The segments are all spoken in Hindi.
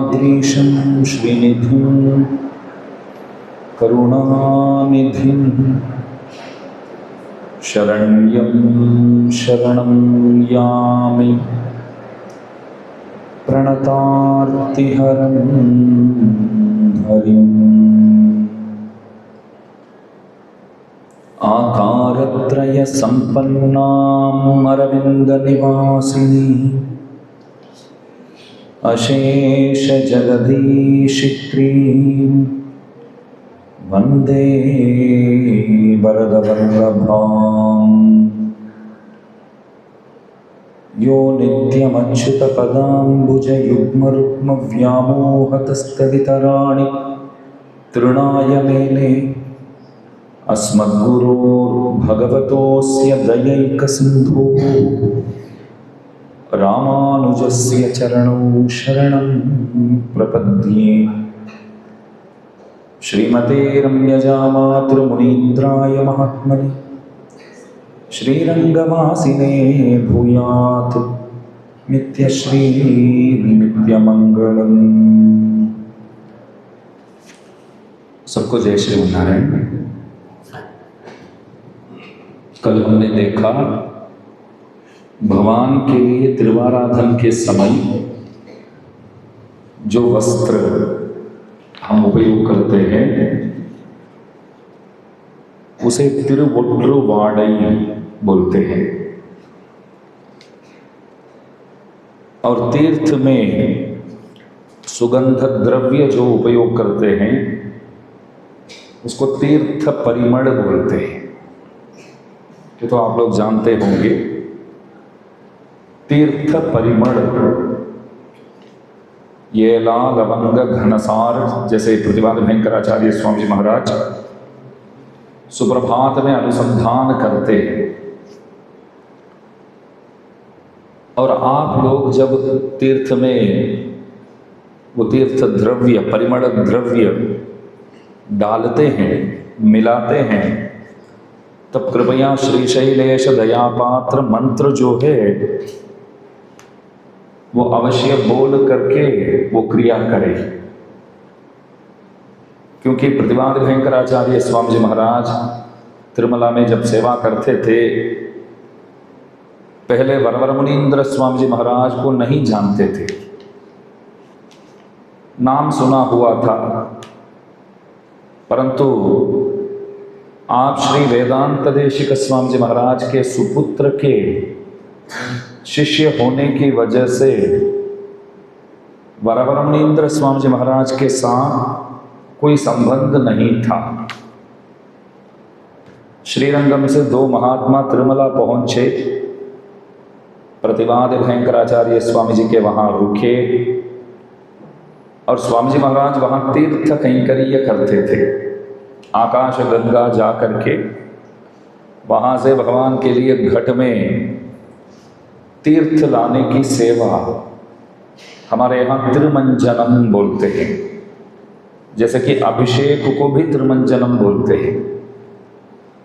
श्रीयाद्रीशं श्रीनिधिं करुणानिधिं शरण्यं शरणं यामि प्रणतार्तिहरं हरिम्। आकारत्रयसम्पन्नाम् अरविन्दनिवासिनी अशेषजगदीशित्रीं वन्दे वरदवल्लभाम्। यो नित्यमच्युतपदाम्बुजयुग्मरुग्मव्यामोहतस्तदितराणि तृणाय मेने अस्मद्गुरोर्भगवतोऽस्य दयैकसिन्धोः रामानुजस्य चरणौ शरणं प्रपद्ये। श्रीमते रम्यजामातृमुनीन्द्राय महात्मने श्रीरङ्गवासिने भूयात् नित्यश्री नित्यमङ्गलम्। सबको जय श्री नारायण। कल हमने देखा भगवान के लिए त्रिवाराधन के समय जो वस्त्र हम उपयोग करते हैं उसे तिरुवोट्रुवाडई बोलते हैं। और तीर्थ में सुगंध द्रव्य जो उपयोग करते हैं उसको तीर्थ परिमळ बोलते हैं। ये तो आप लोग जानते होंगे। तीर्थ परिमळ ये लाल लवंग घनसार, जैसे प्रतिपाद भयंकराचार्य स्वामी जी महाराज सुप्रभात में अनुसंधान करते हैं। और आप लोग जब तीर्थ में वो तीर्थ द्रव्य परिमळ द्रव्य डालते हैं, मिलाते हैं, तब कृपया श्रीशैलेश दयापात्र मंत्र जो है वो अवश्य बोल करके वो क्रिया करें। क्योंकि प्रतिपाद भयंकराचार्य स्वामी जी महाराज तिरुमला में जब सेवा करते थे, पहले वरवर मुनीन्द्र स्वामी जी महाराज को नहीं जानते थे, नाम सुना हुआ था, परंतु आप श्री वेदांत देशिक स्वामी जी महाराज के सुपुत्र के शिष्य होने की वजह से वरवर मुनीन्द्र स्वामी जी महाराज के साथ कोई संबंध नहीं था। श्रीरंगम से दो महात्मा तिरुमला पहुंचे, प्रतिपाद भयंकराचार्य स्वामी जी के वहां रुके और स्वामी जी महाराज वहां तीर्थ कैंकर्य करते थे। आकाश गंगा जा करके वहां से भगवान के लिए घट में तीर्थ लाने की सेवा हमारे यहाँ तिरुमंजनम बोलते हैं। जैसे कि अभिषेक को भी तिरुमंजनम बोलते हैं।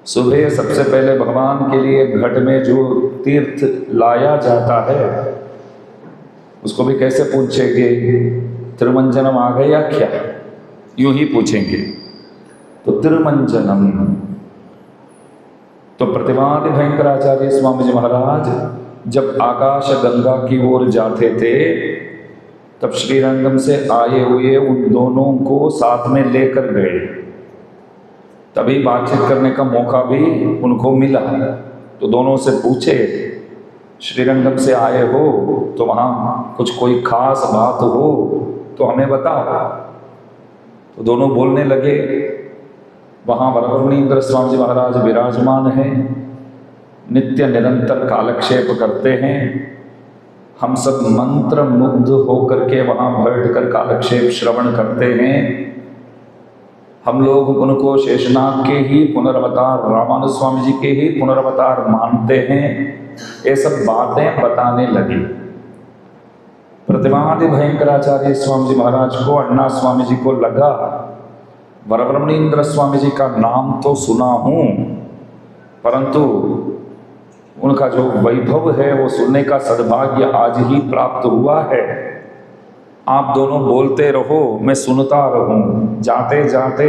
सुबह सबसे पहले भगवान के लिए घट में जो तीर्थ लाया जाता है उसको भी कैसे पूछेंगे? तिरुमंजनम आ गया क्या? यूं ही पूछेंगे। तो तिरुमंजनम। तो प्रतिपाद भयंकराचार्य स्वामी जी महाराज जब आकाश गंगा की ओर जाते थे तब श्रीरंगम से आए हुए उन दोनों को साथ में लेकर गए। तभी बातचीत करने का मौका भी उनको मिला। तो दोनों से पूछे, श्रीरंगम से आए हो तो वहाँ कुछ कोई खास बात हो तो हमें बताओ। तो दोनों बोलने लगे। वहाँ वरवर मुनीन्द्र स्वामी जी महाराज विराजमान हैं, नित्य निरंतर कालक्षेप करते हैं। हम सब मंत्र मुग्ध होकर के वहाँ बैठकर कालक्षेप श्रवण करते हैं। हम लोग उनको शेषनाग के ही पुनर्वतार, रामानुज स्वामी जी के ही पुनर्वतार मानते हैं। ये सब बातें बताने लगी। प्रतिपाद भयंकराचार्य स्वामी जी महाराज को, अण्णा स्वामी जी को लगा वरवर मुनीन्द्र स्वामी जी का नाम तो सुना हूँ, परंतु उनका जो वैभव है वो सुनने का सद्भाग्य आज ही प्राप्त हुआ है। आप दोनों बोलते रहो, मैं सुनता रहूं, जाते जाते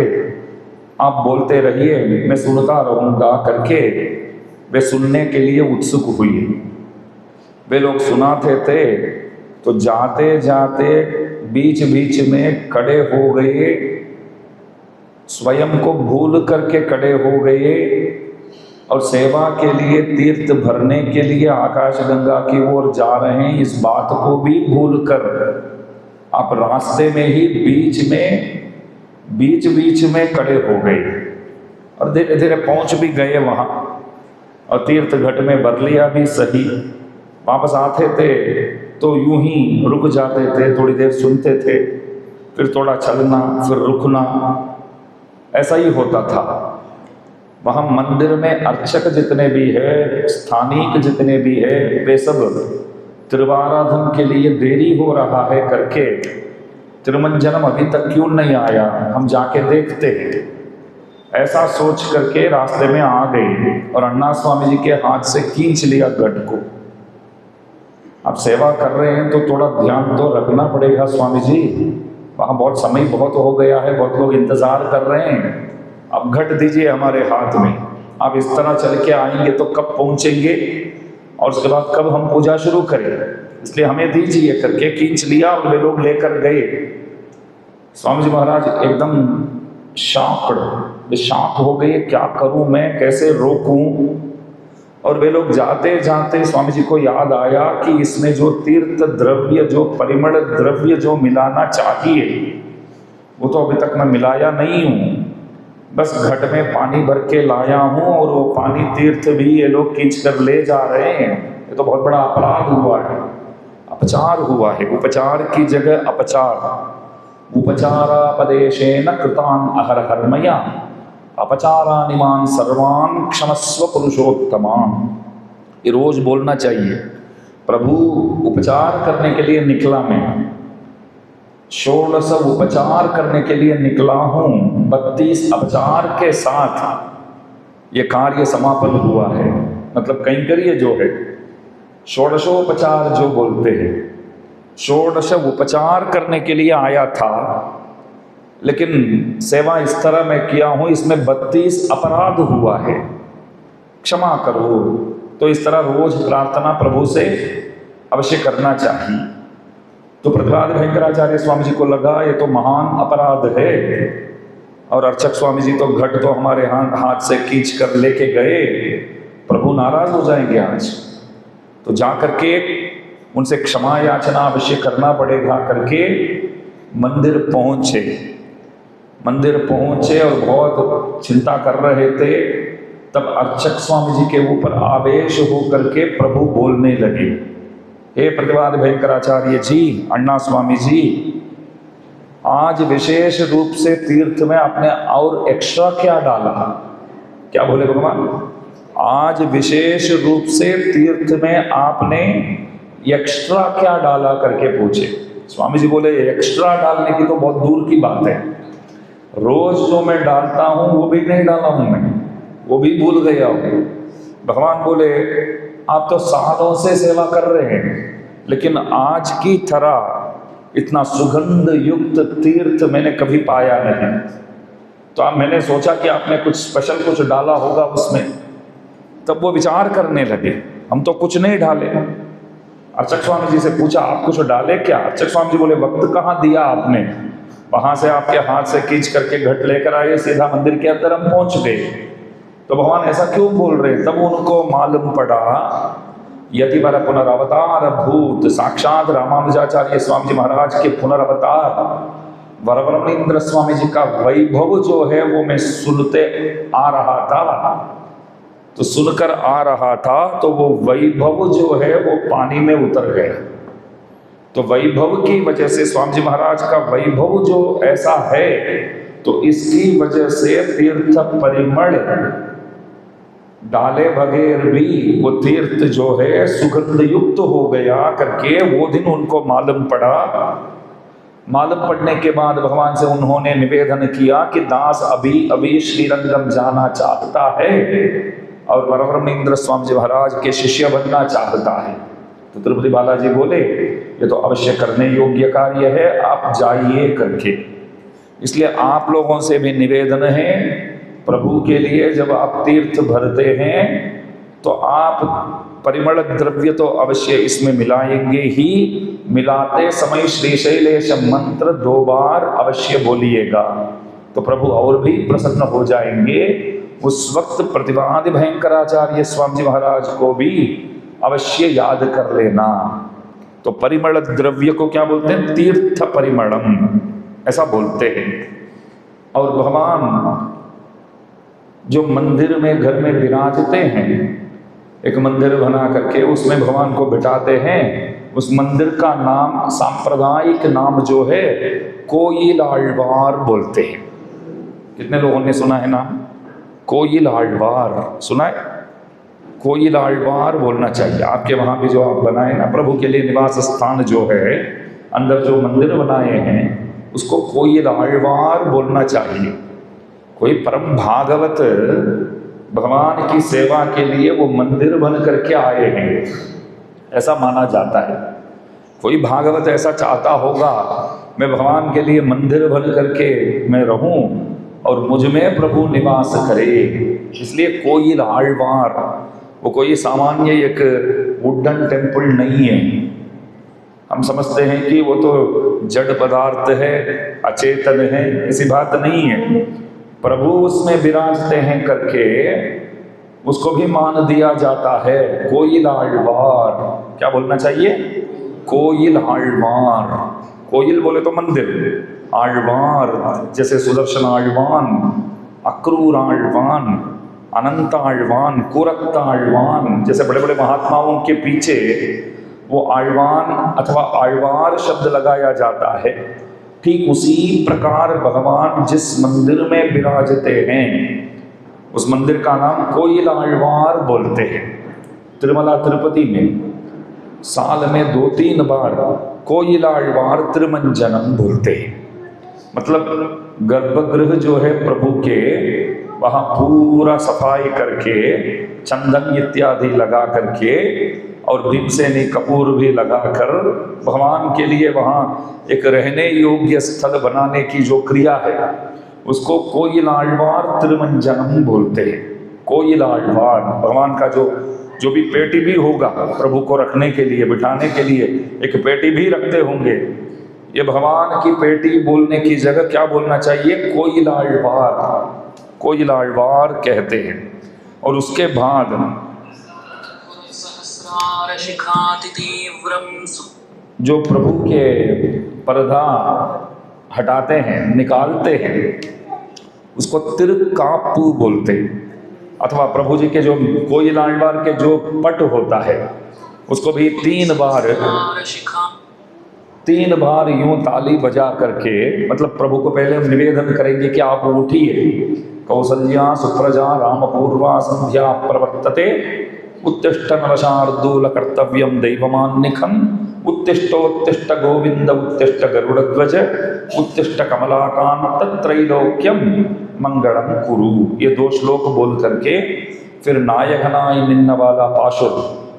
आप बोलते रहिए, मैं सुनता रहूंगा करके वे सुनने के लिए उत्सुक हुई। वे लोग सुनाते थे तो जाते जाते बीच बीच में खड़े हो गए, स्वयं को भूल करके खड़े हो गए और सेवा के लिए, तीर्थ भरने के लिए आकाशगंगा की ओर जा रहे हैं, इस बात को भी भूल कर आप रास्ते में ही बीच बीच में खड़े हो गए और धीरे धीरे पहुंच भी गए वहां और तीर्थ घट में भर लिया भी सही। वापस आते थे तो यूं ही रुक जाते थे, थोड़ी देर सुनते थे, फिर थोड़ा चलना, फिर रुकना, ऐसा ही होता था। वहाँ मंदिर में अर्चक जितने भी है, स्थानिक जितने भी है, वे सब त्रिवाराधन के लिए देरी हो रहा है करके तिरुमंजनम अभी तक क्यों नहीं आया, हम जाके देखते हैं, ऐसा सोच करके रास्ते में आ गए और अण्णा स्वामी जी के हाथ से खींच लिया गढ़ को। आप सेवा कर रहे हैं तो थोड़ा ध्यान तो रखना पड़ेगा स्वामी जी, वहाँ बहुत समय बहुत हो गया है, बहुत लोग इंतजार कर रहे हैं, अब घट दीजिए हमारे हाथ में। आप इस तरह चल के आएंगे तो कब पहुंचेंगे और उसके बाद कब हम पूजा शुरू करें, इसलिए हमें दीजिए करके खींच लिया और वे लोग लेकर गए। स्वामी जी महाराज एकदम शॉक हो गए, क्या करूं मैं, कैसे रोकूं। और वे लोग जाते जाते स्वामी जी को याद आया कि इसमें जो तीर्थ द्रव्य, जो परिमल द्रव्य जो मिलाना चाहिए वो तो अभी तक मैं मिलाया नहीं हूं, बस घट में पानी भर के लाया हूं और वो पानी तीर्थ भी ये लोग खींच कर ले जा रहे हैं। ये तो बहुत बड़ा अपराध हुआ है, अपचार हुआ है, उपचार की जगह अपचार। उपचारापदेशेन कृतान अहरहर्मया अपचारानिमान सर्वान क्षमस्व पुरुषोत्तमान। ये रोज बोलना चाहिए। प्रभु उपचार करने के लिए निकला मैं, 16 उपचार करने के लिए निकला हूं, 32 अपचार के साथ ये कार्य समापन हुआ है। मतलब कैंकर्य जो है, 16 जो बोलते हैं, 16 उपचार करने के लिए आया था, लेकिन सेवा इस तरह मैं किया हूं, इसमें 32 अपराध हुआ है, क्षमा करो। तो इस तरह रोज प्रार्थना प्रभु से अवश्य करना चाहिए। तो प्रतिपाद भयंकराचार्य स्वामी जी को लगा ये तो महान अपराध है, और अर्चक स्वामी जी तो घट तो हमारे हाथ से खींच कर लेके गए, प्रभु नाराज हो जाएंगे आज, तो जा करके उनसे क्षमा याचना अवश्य करना पड़ेगा करके मंदिर पहुंचे और बहुत चिंता कर रहे थे। तब अर्चक स्वामी जी के ऊपर आवेश हो करके प्रभु बोलने लगे, हे प्रतिपाद भयंकराचार्य जी, अण्णा स्वामी जी, आज विशेष रूप से तीर्थ में आपने और एक्स्ट्रा क्या डाला? क्या बोले भगवान? आज विशेष रूप से तीर्थ में आपने एक्स्ट्रा क्या डाला करके पूछे। स्वामी जी बोले एक्स्ट्रा डालने की तो बहुत दूर की बात है, रोज जो मैं डालता हूं वो भी नहीं डाला हूं मैं, वो भी भूल गया हूं। भगवान बोले आप तो सालों से सेवा कर रहे हैं, लेकिन आज की तरह इतना सुगंध युक्त तीर्थ मैंने कभी पाया नहीं। तो अब मैंने सोचा कि आपने कुछ स्पेशल कुछ डाला होगा उसमें। तब वो विचार करने लगे, हम तो कुछ नहीं डाले। अर्चक स्वामी जी से पूछा आप कुछ डाले क्या? अर्चक स्वामी जी बोले वक्त कहाँ दिया आपने, वहां से आपके हाथ से खींच करके घट लेकर आए, सीधा मंदिर के अंदर हम पहुंच गए। तो भगवान ऐसा क्यों बोल रहे? तब उनको मालूम पड़ा यदि बार पुनरावतार भूत, साक्षात रामानुजाचार्य स्वामी जी महाराज के पुनरावतार वरवरमणींद्र स्वामी जी का वैभव जो है वो मैं सुनते आ रहा था। तो सुनकर आ रहा था तो वो वैभव जो है वो पानी में उतर गया। तो वैभव की वजह से, स्वामी जी महाराज का वैभव जो ऐसा है, तो इसकी वजह से तीर्थ परिमल डाले बगैर भी वो तीर्थ जो है सुगंध युक्त हो गया करके वो दिन उनको मालूम पड़ा। मालूम पड़ने के बाद भगवान से उन्होंने निवेदन किया कि दास अभी अभी श्रीरंगम जाना चाहता है और वरवरमणींद्र स्वामी जी महाराज के शिष्य बनना चाहता है। तो तिरुपति बालाजी बोले ये तो अवश्य करने योग्य कार्य है, आप जाइए करके। इसलिए आप लोगों से भी निवेदन है, प्रभु के लिए जब आप तीर्थ भरते हैं तो आप परिमल द्रव्य तो अवश्य इसमें मिलाएंगे ही। मिलाते समय श्रीशैलेश मंत्र 2 बार अवश्य बोलिएगा, तो प्रभु और भी प्रसन्न हो जाएंगे। उस वक्त प्रतिवादि भयंकराचार्य स्वामी जी महाराज को भी अवश्य याद कर लेना। तो परिमल द्रव्य को क्या बोलते हैं? तीर्थ परिमलम, ऐसा बोलते हैं। और भगवान जो मंदिर में घर में विराजते हैं, एक मंदिर बना करके उसमें भगवान को बिठाते हैं। उस मंदिर का नाम, सांप्रदायिक नाम जो है, कोयल आழ்वार बोलते हैं। कितने लोगों ने सुना है नाम? कोयल आழ்वार सुना है? कोयल आழ்वार बोलना चाहिए। आपके वहाँ भी जो आप बनाए ना प्रभु के लिए निवास स्थान जो है, अंदर जो मंदिर बनाए हैं, उसको कोयल आழ்वार बोलना चाहिए। कोई परम भागवत भगवान की सेवा के लिए वो मंदिर बन करके आए हैं, ऐसा माना जाता है। कोई भागवत ऐसा चाहता होगा मैं भगवान के लिए मंदिर बन करके मैं रहूं और मुझ में प्रभु निवास करे। इसलिए कोयल आழ்वार, वो कोई सामान्य एक वुडन टेम्पल नहीं है। हम समझते हैं कि वो तो जड़ पदार्थ है, अचेतन है, ऐसी बात नहीं है। प्रभु उसमें विराजते हैं करके उसको भी मान दिया जाता है। कोयल आழ்वार, क्या बोलना चाहिए? कोयल आழ்वार। कोयल बोले तो मंदिर, आழ்वार जैसे सुदर्शन आழ்वान, अक्रूर आழ்वान, अनंत आழ்वान, कुरक्त आழ்वान, जैसे बड़े बड़े महात्माओं के पीछे वो आழ்वान अथवा आழ்वार शब्द लगाया जाता है। ठीक उसी प्रकार भगवान जिस मंदिर में विराजते हैं उस मंदिर का नाम कोयल आழ்वार बोलते हैं। तिरुमला तिरुपति में साल में 2-3 बार कोयल आழ்वार तिरुमंजनम बोलते हैं। मतलब गर्भगृह जो है प्रभु के, वहाँ पूरा सफाई करके चंदन इत्यादि लगा करके और भीमसेनी कपूर भी लगाकर भगवान के लिए वहाँ एक रहने योग्य स्थल बनाने की जो क्रिया है उसको कोयल आழ்वार तिरुमंजनम बोलते हैं। कोयल आழ்वार भगवान का जो भी पेटी भी होगा प्रभु को रखने के लिए, बिठाने के लिए एक पेटी भी रखते होंगे। ये भगवान की पेटी बोलने की जगह क्या बोलना चाहिए? कोयल आழ்वार, कोयल आழ்वार कहते हैं। और उसके बाद जो प्रभु के पर्दा हटाते हैं, निकालते हैं, उसको तिरकापू बोलते हैं। अथवा प्रभु जी के जो कोयल आழ்वार के जो पट होता है उसको भी 3 बार यूं ताली बजा करके, मतलब प्रभु को पहले हम निवेदन करेंगे कि आप उठिए। कौसल्या सुप्रजा रामपूर्वा संध्या प्रवर्तते, उत्तिष्ठ नरशार्दूल कर्तव्यम दैवमान्निखम, उत्तिष्ठोत्तिष्ठ गोविंद उत्तिष्ठ गरुड़ध्वज, उत्तिष्ठ कमलाकांत त्रैलोक्यम मंगलम कुरु। ये 2 श्लोक बोल करके फिर नायकनाय निन्न वाला पाशुर,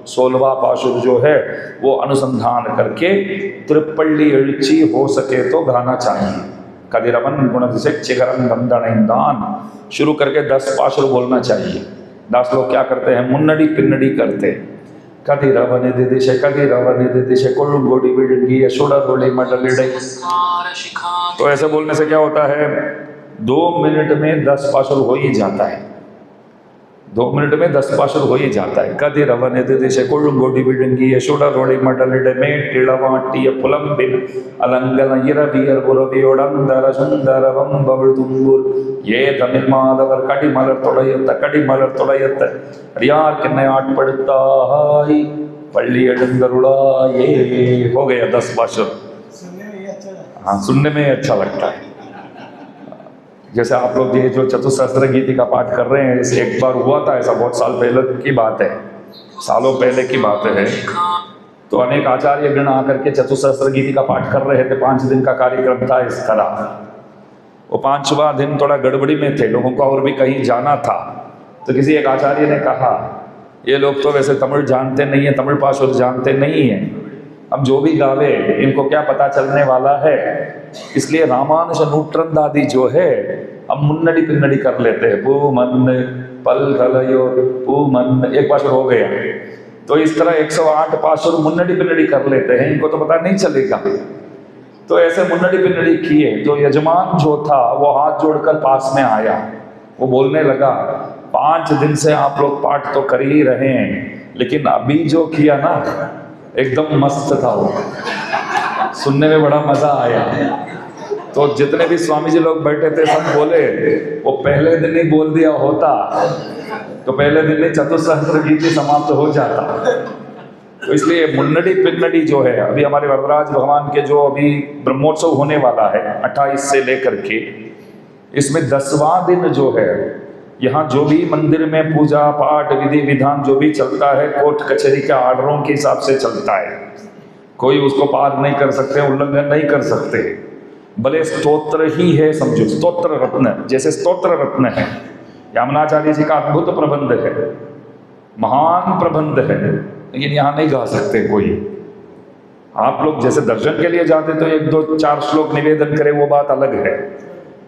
16वां पाशुर जो है वो अनुसंधान करके त्रिपल्ली एळ्ची हो सके तो गाना चाहिए। कदिरवन गुणदिशिक्षिकरं वंदनैंदान शुरू करके 10 पाशुर बोलना चाहिए। 10 लोग क्या करते हैं? मुन्नड़ी पिन्नड़ी करते। कदिरवन दिदिशे कदिरवन दिदिशे कोळुगोडी बिडंगी यशोडा मडलिडै। तो ऐसे बोलने से क्या होता है? 2 मिनट में 10 पाशुर हो ही जाता है। 2 मिनट में 10 पाशुर हो ही जाता है। कदिरवन दिदिशे कोळुगोडी बिडंगी यशोडा मडलिडै मेटिळवाटिय पुलंबिन अलंगन इरवियर बुरवियोडंदर सुंदरवं बवळुतुंबुर ये तमिल माधवर कडिमलर தொடையத்த यार किन्ने आटपड़ताई पल्ली अडंदरुड़ाए। हो गया 10 पाशुर। हाँ, सुनने में अच्छा लगता है। जैसे आप लोग ये जो चतुसहस्त्र गीति का पाठ कर रहे हैं, इसे एक बार हुआ था ऐसा, बहुत साल पहले की बात है, सालों पहले की बात है। तो अनेक आचार्य गण आकर के चतुसहस्त्र गीति का पाठ कर रहे थे। 5 दिन का कार्यक्रम था इस तरह। वो 5वां दिन थोड़ा गड़बड़ी में थे, लोगों को और भी कहीं जाना था। तो किसी एक आचार्य ने कहा ये लोग तो वैसे तमिल जानते नहीं है, तमिल पाशुर जानते नहीं है, अब जो भी गावे इनको क्या पता चलने वाला है, इसलिए रामानुज नूट्रंदादि जो है अब मुन्नड़ी पिन्नड़ी कर लेते हैं। पू मन पल कलयो पू मन, एक पाशुर हो गया, तो इस तरह 108 पाशुर मुन्नड़ी पिन्नड़ी कर लेते हैं, इनको तो पता नहीं चलेगा। तो ऐसे मुन्नड़ी पिन्नड़ी किए, तो यजमान जो था वो हाथ जोड़कर पास में आया, वो बोलने लगा 5 दिन से आप लोग पाठ तो कर ही रहे हैं, लेकिन अभी जो किया ना एकदम मस्त था, वो सुनने में बड़ा मजा आया। तो जितने भी स्वामी जी लोग बैठे थे सब बोले वो पहले दिन ही बोल दिया होता तो पहले दिन ही चतुस्सहस्र गीति समाप्त हो जाता। तो इसलिए मुन्नड़ी पिन्नड़ी जो है, अभी हमारे वरदराज भगवान के जो अभी ब्रह्मोत्सव होने वाला है 28 से लेकर के, इसमें 10वां दिन जो है, यहाँ जो भी मंदिर में पूजा पाठ विधि विधान जो भी चलता है कोर्ट कचहरी के आर्डरों के हिसाब से चलता है, कोई उसको पार नहीं कर सकते, उल्लंघन नहीं कर सकते। भले स्तोत्र ही है, समझो स्तोत्र रत्न, जैसे स्तोत्र रत्न है, यामुनाचार्य जी का अद्भुत प्रबंध है, महान प्रबंध है, लेकिन यहाँ नहीं गा सकते कोई। आप लोग जैसे दर्शन के लिए जाते तो 1 2 4 श्लोक निवेदन करें, वो बात अलग है।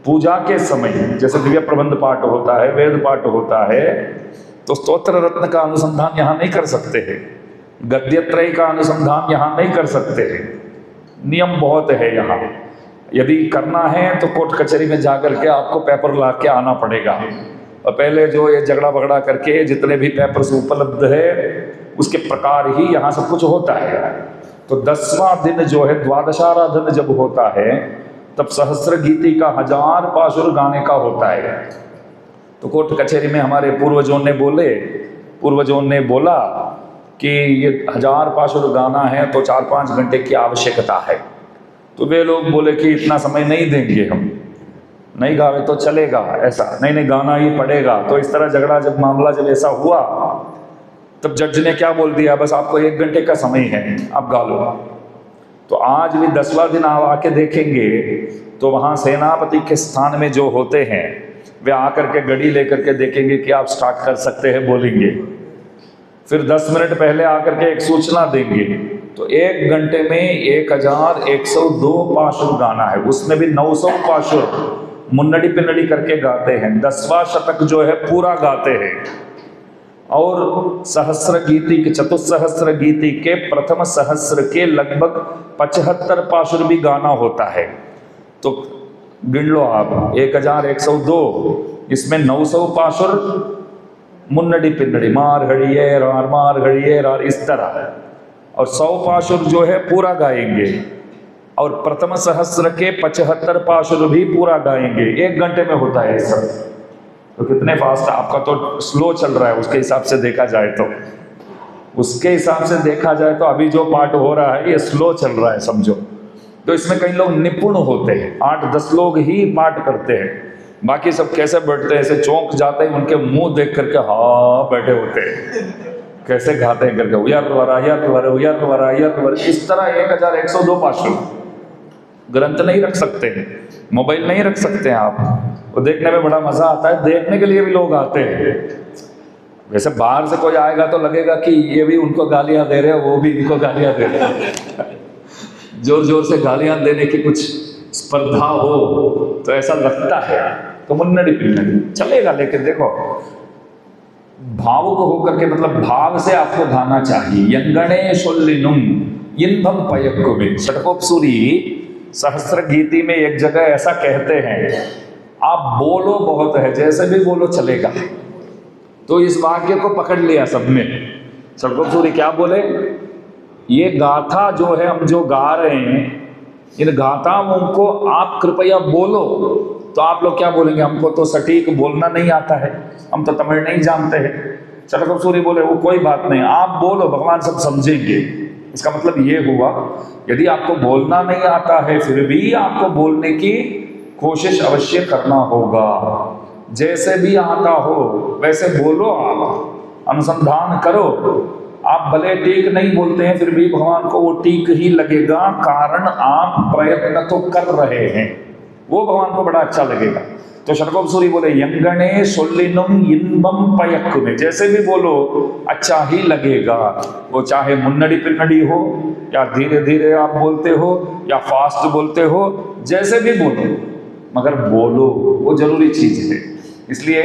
पूजा के समय जैसे दिव्य प्रबंध पाठ होता है, वेद पाठ होता है, तो स्तोत्र रत्न का अनुसंधान यहाँ नहीं कर सकते हैं, गद्यत्रय का अनुसंधान यहाँ नहीं कर सकते हैं। नियम बहुत है यहाँ, यदि करना है तो कोर्ट कचहरी में जाकर के आपको पेपर ला के आना पड़ेगा, और पहले जो ये झगड़ा बगड़ा करके जितने भी पेपर्स उपलब्ध है उसके प्रकार ही यहाँ सब कुछ होता है। तो 10वां दिन जो है द्वादशाराधन जब होता है तब सहस्र गीति का 1000 पाशुर गाने का होता है। तो कोर्ट कचहरी में हमारे पूर्वजों ने बोला कि ये 1000 पाशुर गाना है तो 4-5 घंटे की आवश्यकता है। तो वे लोग बोले कि इतना समय नहीं देंगे, हम नहीं गावे तो चलेगा, ऐसा नहीं गाना ही पड़ेगा। तो इस तरह झगड़ा जब मामला जब ऐसा हुआ तब जज ने क्या बोल दिया, बस आपको 1 घंटे का समय है, आप गा लो। तो आज भी 10वां दिन आप आके देखेंगे तो वहाँ सेनापति के स्थान में जो होते हैं वे आकर के घड़ी लेकर के देखेंगे कि आप स्टार्ट कर सकते हैं, बोलेंगे। फिर 10 मिनट पहले आकर के एक सूचना देंगे। तो 1 घंटे में 1102 पाशुर गाना है, उसमें भी 900 पाशुर मुन्नड़ी पिन्नड़ी करके गाते हैं। 10वां शतक जो है पूरा गाते हैं। और सहस्र गीति के चतुस्सहस्र गीति के प्रथम सहस्र के लगभग 75 पाशुर भी गाना होता है। तो गिन लो आप 1102, इसमें 900 पाशुर मुन्नड़ी पिन्नड़ी, मार घड़िए रार मार घड़िए रार, इस तरह। और 100 पाशुर जो है पूरा गाएंगे, और प्रथम सहस्र के 75 पाशुर भी पूरा गाएंगे। 1 घंटे में होता है ये सब। तो कितने फास्ट, आपका तो स्लो चल रहा है उसके हिसाब से देखा जाए तो, उसके हिसाब से देखा जाए तो अभी जो पाठ हो रहा है ये स्लो चल रहा है, समझो। तो इसमें कई लोग निपुण होते हैं, 8-10 लोग ही पाठ करते हैं, बाकी सब कैसे बैठते हैं, ऐसे चौंक जाते हैं, उनके मुंह देख करके हाँ बैठे होते हैं, कैसे गाते हैं करके उयर वरा यर वरा उयर वरा यर वरा, इस तरह 1102 पाशुर। ग्रंथ नहीं रख सकते हैं, मोबाइल नहीं रख सकते हैं आप, वो देखने में बड़ा मजा आता है, देखने के लिए भी लोग आते हैं। वैसे बाहर से कोई आएगा तो लगेगा कि ये भी उनको गालियां दे रहे हैं, वो भी इनको गालियां दे रहे हैं। जोर जोर से गालियां देने की कुछ स्पर्धा हो तो ऐसा लगता है। तो मुन्नड़ी पिन्नड़ी चलेगा, लेकिन देखो भावुक होकर के, मतलब भाव से आपको गाना चाहिए। यंगणेशुल्लिनुम इन्भम पयक्कुवे, षटकोपसूरी सहस्र गीति में एक जगह ऐसा कहते हैं, आप बोलो बहुत है, जैसे भी बोलो चलेगा। तो इस वाक्य को पकड़ लिया सबने। षटकोपसूरी क्या बोले, ये गाथा जो है हम जो गा रहे हैं, इन गाथाओं को आप कृपया बोलो। तो आप लोग क्या बोलेंगे, हमको तो सटीक बोलना नहीं आता है, हम तो तमिल नहीं जानते हैं। षटकोपसूरी बोले वो कोई बात नहीं, आप बोलो, भगवान सब समझेंगे। इसका मतलब ये हुआ, यदि आपको बोलना नहीं आता है फिर भी आपको बोलने की कोशिश अवश्य करना होगा। जैसे भी आता हो वैसे बोलो, आप अनुसंधान करो। आप भले ठीक नहीं बोलते हैं फिर भी भगवान को वो ठीक ही लगेगा, कारण आप प्रयत्न तो कर रहे हैं, वो भगवान को बड़ा अच्छा लगेगा। तो शतकोपसूरी बोले यंगणे सोल्लिनुम इन्बम पयक्कुमे, जैसे भी बोलो अच्छा ही लगेगा। वो चाहे मुन्नड़ी पिन्नड़ी हो या धीरे धीरे आप बोलते हो या फास्ट बोलते हो, जैसे भी बोलो मगर बोलो, वो जरूरी चीज है। इसलिए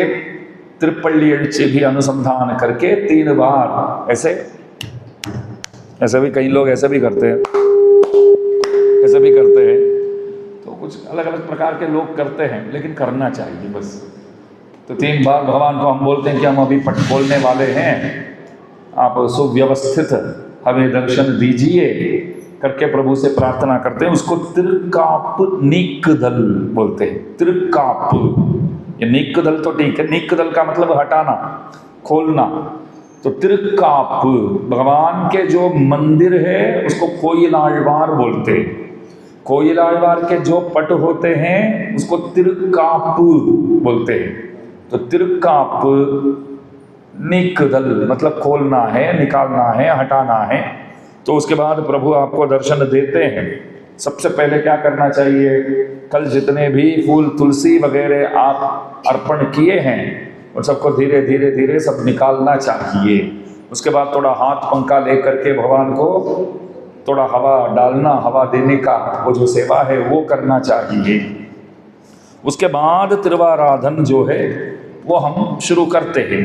त्रिपल्ली एड़चे भी अनुसंधान करके 3 बार ऐसे भी कई लोग ऐसे भी करते हैं, ऐसे भी करते हैं, तो कुछ अलग अलग प्रकार के लोग करते हैं, लेकिन करना चाहिए बस। तो 3 बार भगवान को हम बोलते हैं कि हम अभी पट खोलने वाले हैं, आप सुव्यवस्थित हमें दर्शन दीजिए करके प्रभु से प्रार्थना करते हैं। उसको त्रिकाप निकदल बोलते हैं। त्रिकाप, ये निकदल तो ठीक है, निकदल का मतलब हटाना, खोलना। तो त्रिकाप भगवान के जो मंदिर है उसको कोइलाழ்वार बोलते हैं। कोइलाழ்वार के जो पट होते हैं उसको त्रिकाप बोलते हैं। तो त्रिकाप निकदल मतलब खोलना है, निकालना है, हटाना है। तो उसके बाद प्रभु आपको दर्शन देते हैं। सबसे पहले क्या करना चाहिए, कल जितने भी फूल तुलसी वगैरह आप अर्पण किए हैं उन सबको धीरे धीरे धीरे सब निकालना चाहिए। उसके बाद थोड़ा हाथ पंखा लेकर के भगवान को थोड़ा हवा डालना, हवा देने का वो जो सेवा है वो करना चाहिए। उसके बाद तिरुवाराधन जो है वो हम शुरू करते हैं।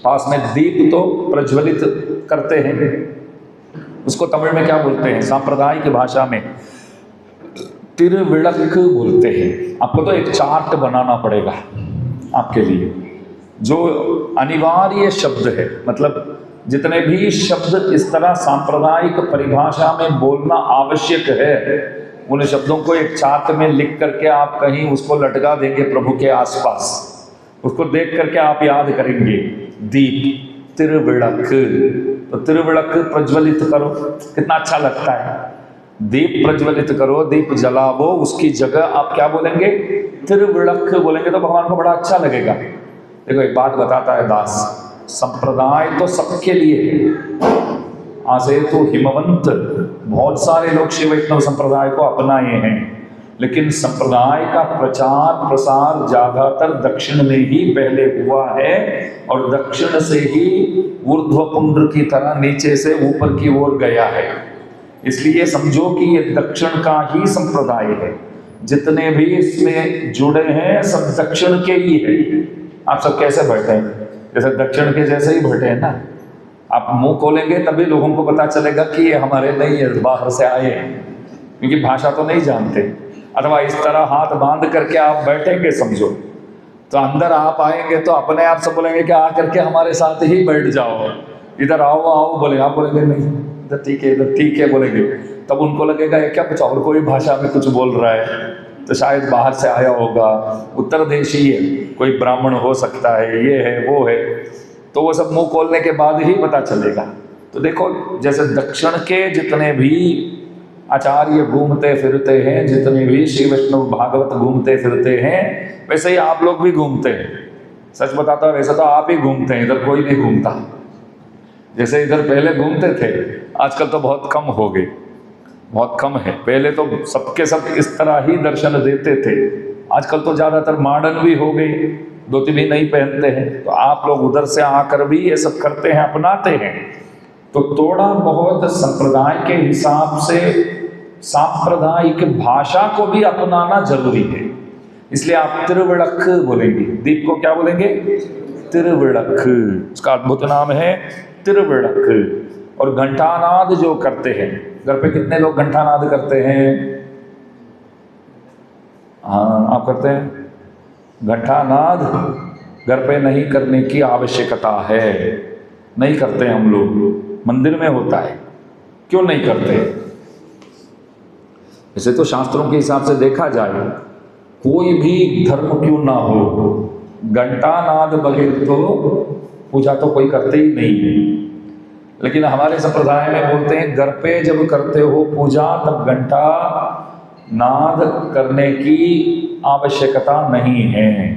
पास में दीप तो प्रज्वलित करते हैं, उसको तमिल में क्या बोलते हैं, सांप्रदायिक भाषा में तिरुविளक बोलते हैं। आपको तो एक चार्ट बनाना पड़ेगा आपके लिए, जो अनिवार्य शब्द है, मतलब जितने भी शब्द इस तरह सांप्रदायिक परिभाषा में बोलना आवश्यक है उन शब्दों को एक चार्ट में लिख करके आप कहीं उसको लटका देंगे प्रभु के आसपास। उसको देख करके आप याद करेंगे दीप तिरुविளक। तो तिरुविளक प्रज्वलित करो, कितना अच्छा लगता है। दीप प्रज्वलित करो, दीप जलावो, उसकी जगह आप क्या बोलेंगे, तिरुविளक बोलेंगे तो भगवान को बड़ा अच्छा लगेगा। देखो एक बात बताता है दास, संप्रदाय तो सबके लिए है। आसे तो हिमवंत बहुत सारे लोग शिव वैष्णव संप्रदाय को अपनाए हैं, लेकिन संप्रदाय का प्रचार प्रसार ज्यादातर दक्षिण में ही पहले हुआ है और दक्षिण से ही ऊर्ध्वपुंड की तरह नीचे से ऊपर की ओर गया है। इसलिए समझो कि ये दक्षिण का ही संप्रदाय है। जितने भी इसमें जुड़े हैं सब दक्षिण के ही है। आप सब कैसे बैठे हैं, जैसे दक्षिण के जैसे ही बैठे हैं ना। आप मुंह खोलेंगे तभी लोगों को पता चलेगा कि ये हमारे नहीं है, बाहर से आए हैं, क्योंकि भाषा तो नहीं जानते। अथवा इस तरह हाथ बांध करके आप बैठेंगे समझो, तो अंदर आप आएंगे तो अपने आप से बोलेंगे कि आकर के हमारे साथ ही बैठ जाओ, इधर आओ आओ बोलेंगे। आप बोलेंगे नहीं इधर ठीक है, इधर ठीक है बोलेंगे, तब उनको लगेगा ये क्या कुछ और कोई भाषा में कुछ बोल रहा है, तो शायद बाहर से आया होगा, उत्तर देशी है, कोई ब्राह्मण हो सकता है, ये है वो है। तो वो सब मुंह खोलने के बाद ही पता चलेगा। तो देखो जैसे दक्षिण के जितने भी आचार्य घूमते फिरते हैं, जितने भी श्री वैष्णव भागवत घूमते फिरते हैं, वैसे ही आप लोग भी घूमते हैं। सच बताता हूँ, वैसे तो आप ही घूमते हैं, इधर कोई नहीं घूमता। जैसे इधर पहले घूमते थे आजकल तो बहुत कम हो गए, बहुत कम है। पहले तो सबके सब इस तरह ही दर्शन देते थे, आजकल तो ज़्यादातर मॉडर्न भी हो गए, धोती भी नहीं पहनते हैं। तो आप लोग उधर से आकर भी ये सब करते हैं, अपनाते हैं। तो थोड़ा बहुत संप्रदाय के हिसाब से सांप्रदायिक भाषा को भी अपनाना जरूरी है। इसलिए आप तिरुविளक बोलेंगे, दीप को क्या बोलेंगे, तिरुविளक। उसका अद्भुत नाम है तिरुविளक। और घंटानाद जो करते हैं, घर पे कितने लोग घंटानाद करते हैं? हाँ आप करते हैं। घंटानाद घर पे नहीं करने की आवश्यकता है, नहीं करते हम लोग, मंदिर में होता है। क्यों नहीं करते? वैसे तो शास्त्रों के हिसाब से देखा जाए, कोई भी धर्म क्यों ना हो, घंटानाद बगैर तो पूजा तो कोई करते ही नहीं है। लेकिन हमारे संप्रदाय में बोलते हैं घर पे जब करते हो पूजा तब घंटा नाद करने की आवश्यकता नहीं है।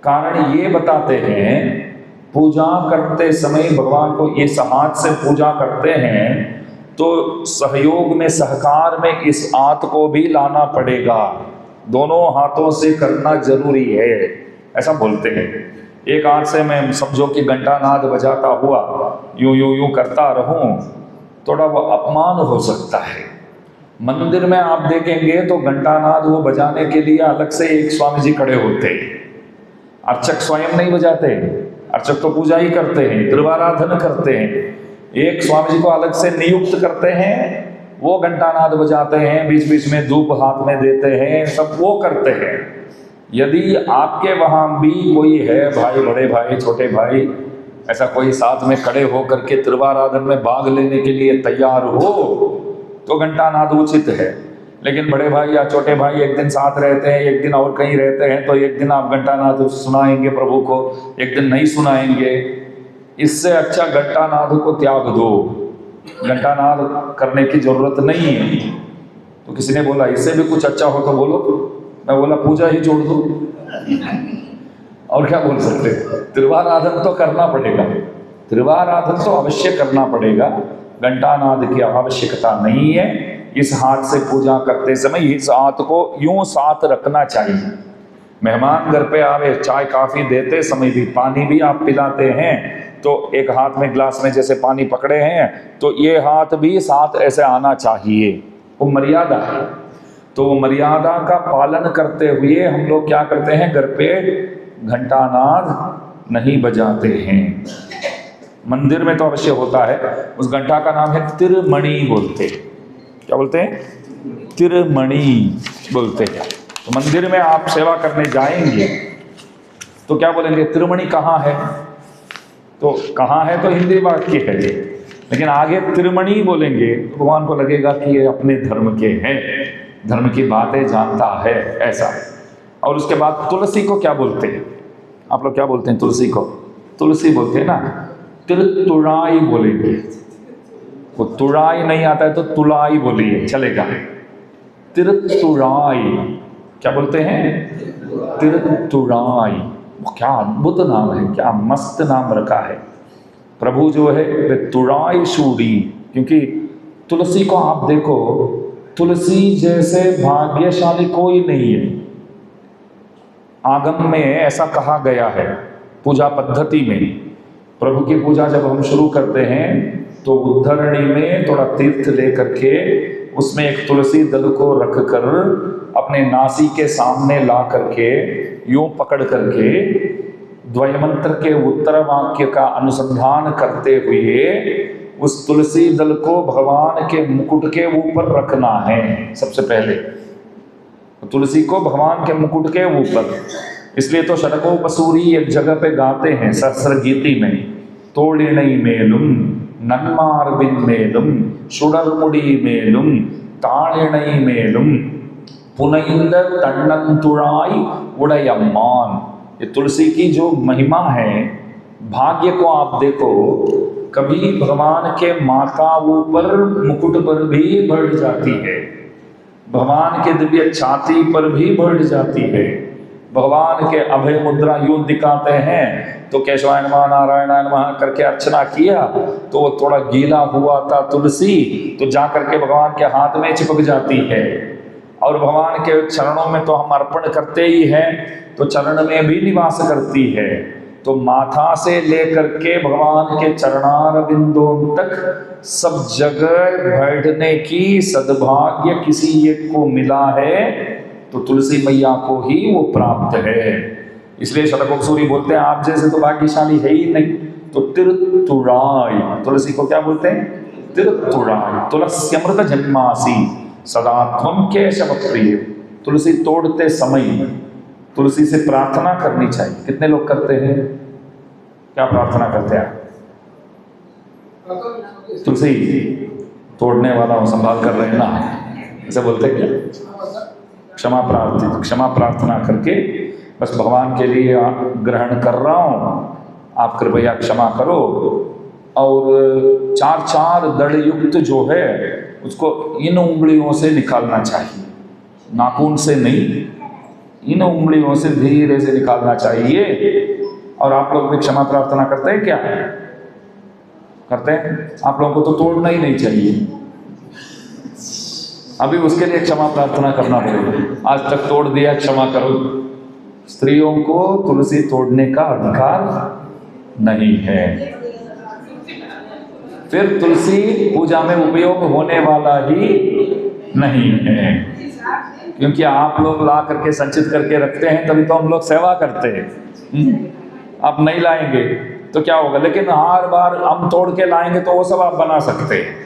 कारण ये बताते हैं, पूजा करते समय भगवान को इस हाथ से पूजा करते हैं तो सहयोग में सहकार में इस आत को भी लाना पड़ेगा। दोनों हाथों से करना जरूरी है, ऐसा बोलते हैं। एक हाथ से मैं समझो कि घंटानाद बजाता हुआ यूं यूं यूं करता रहूं, थोड़ा वो अपमान हो सकता है। मंदिर में आप देखेंगे तो घंटानाद वो बजाने के लिए अलग से एक स्वामी जी खड़े होते हैं। अर्चक स्वयं नहीं बजाते, अर्चक तो पूजा ही करते हैं, त्रिवाराधन करते हैं। एक स्वामी जी को अलग से नियुक्त करते हैं, वो घंटानाद बजाते हैं, बीच बीच में धूप हाथ में देते हैं, सब वो करते हैं। यदि आपके वहाँ भी कोई है भाई, बड़े भाई, छोटे भाई, ऐसा कोई साथ में खड़े हो करके त्रिवाराधन में भाग लेने के लिए तैयार हो तो घंटानाद उचित है। लेकिन बड़े भाई या छोटे भाई एक दिन साथ रहते हैं, एक दिन और कहीं रहते हैं, तो एक दिन आप घंटानाद सुनाएंगे प्रभु को, एक दिन नहीं सुनाएंगे। इससे अच्छा घंटानाद को त्याग दो, घंटानाद करने की जरूरत नहीं है। तो किसी ने बोला इससे भी कुछ अच्छा हो तो बोलो, मैं बोला पूजा ही जोड़ दो। और क्या बोल सकते, त्रिवाराधन तो करना पड़ेगा, त्रिवाराधन तो अवश्य करना पड़ेगा, घंटानाद की आवश्यकता नहीं है। इस हाथ से पूजा करते समय इस हाथ को यूं साथ रखना चाहिए। मेहमान घर पे आवे, चाय काफी देते समय भी, पानी भी आप पिलाते हैं, तो एक हाथ में ग्लास में जैसे पानी पकड़े हैं तो ये हाथ भी साथ ऐसे आना चाहिए, वो मर्यादा है। तो मर्यादा का पालन करते हुए हम लोग क्या करते हैं, घर पे घंटानाद नहीं बजाते हैं। मंदिर में तो अवश्य होता है। उस घंटा का नाम है तिरमणि बोलते। क्या बोलते हैं? तिरमणि बोलते हैं। तो मंदिर में आप सेवा करने जाएंगे तो क्या बोलेंगे, तिरमणि कहाँ है? तो कहाँ है तो हिंदी वाक्य है, लेकिन आगे तिरमणि बोलेंगे तो भगवान को लगेगा कि ये अपने धर्म के हैं, धर्म की बातें जानता है, ऐसा। और उसके बाद तुलसी को क्या बोलते हैं? आप लोग क्या बोलते हैं तुलसी को? तुलसी बोलते हैं ना, तिरतुड़ाई बोलेंगे। वो तुड़ाई नहीं आता है तो तुलाई बोलिए, चलेगा। तिरतुड़ाई क्या बोलते हैं? तिरतुड़ाई। क्या अद्भुत नाम है, क्या मस्त नाम रखा है। प्रभु जो है वे तुड़ाई शूरी, क्योंकि तुलसी को आप देखो, तुलसी जैसे भाग्यशाली कोई नहीं है। आगम में ऐसा कहा गया है, पूजा पद्धति में। प्रभु की पूजा जब हम शुरू करते हैं तो उद्धरणी में थोड़ा तीर्थ लेकर के उसमें एक तुलसी दल को रख कर अपने नासी के सामने ला करके यूं पकड़ करके द्वयमंत्र के उत्तर वाक्य का अनुसंधान करते हुए उस तुलसी दल को भगवान के मुकुट के ऊपर रखना है। सबसे पहले तुलसी को भगवान के मुकुट के ऊपर, इसलिए तो षडकोपसूरी एक जगह पे गाते हैं सहस्र गीति में, तोड़िणई मेलुम नन्मार्बिन मेलुम सुडरमुड़ी मेलुम ताड़िणई मेलुम पुनैंद तन्नंतुड़ाई उड़यम्मान। ये तुलसी की जो महिमा है, भाग्य को आप देखो, कभी भगवान के माथा ऊपर मुकुट पर भी बढ़ जाती है, भगवान के दिव्य छाती पर भी बढ़ जाती है। भगवान के अभय मुद्रा यूं दिखाते हैं तो केशवाय नमः नारायणाय नमः करके अर्चना किया तो वो थोड़ा गीला हुआ था तुलसी, तो जा करके भगवान के हाथ में चिपक जाती है। और भगवान के चरणों में तो हम अर्पण करते ही हैं, तो चरण में भी निवास करती है। तो माथा से लेकर के भगवान के चरणार बिंदुओं तक सब जगह बैठने की सद्भाग्य किसी एक को मिला है तो तुलसी मैया को ही वो प्राप्त है। इसलिए षडकोपसूरी बोलते हैं आप जैसे तो भाग्यशाली है ही नहीं। तो तिरतुड़ाई, तुलसी को क्या बोलते हैं? तिरतुड़ाई। तुलस्यमृत जन्मासी सदा त्वं केशव प्रिय। तुलसी तोड़ते समय तुलसी से प्रार्थना करनी चाहिए। कितने लोग करते हैं? क्या प्रार्थना करते हैं? तुलसी तोड़ने वाला हूं, संभाल कर रहे हैं ना, ऐसे बोलते हैं क्या? क्षमा प्रार्थना करके बस भगवान के लिए ग्रहण कर रहा हूं, आप कृपया क्षमा करो। और चार चार दड़ युक्त जो है उसको इन उंगलियों से निकालना चाहिए, नाखून से नहीं, इन उंगलियों से धीरे से निकालना चाहिए। और आप लोग भी क्षमा प्रार्थना करते हैं क्या? करते हैं? आप लोगों को तो तोड़ना ही नहीं चाहिए, अभी उसके लिए क्षमा प्रार्थना करना पड़ेगा। आज तक तोड़ दिया, क्षमा करो। स्त्रियों को तुलसी तोड़ने का अधिकार नहीं है। फिर तुलसी पूजा में उपयोग होने वाला ही नहीं है, क्योंकि आप लोग ला करके संचित करके रखते हैं, तभी तो हम लोग सेवा करते हैं। आप नहीं लाएंगे तो क्या होगा? लेकिन हर बार हम तोड़ के लाएंगे तो वो सब आप बना सकते हैं।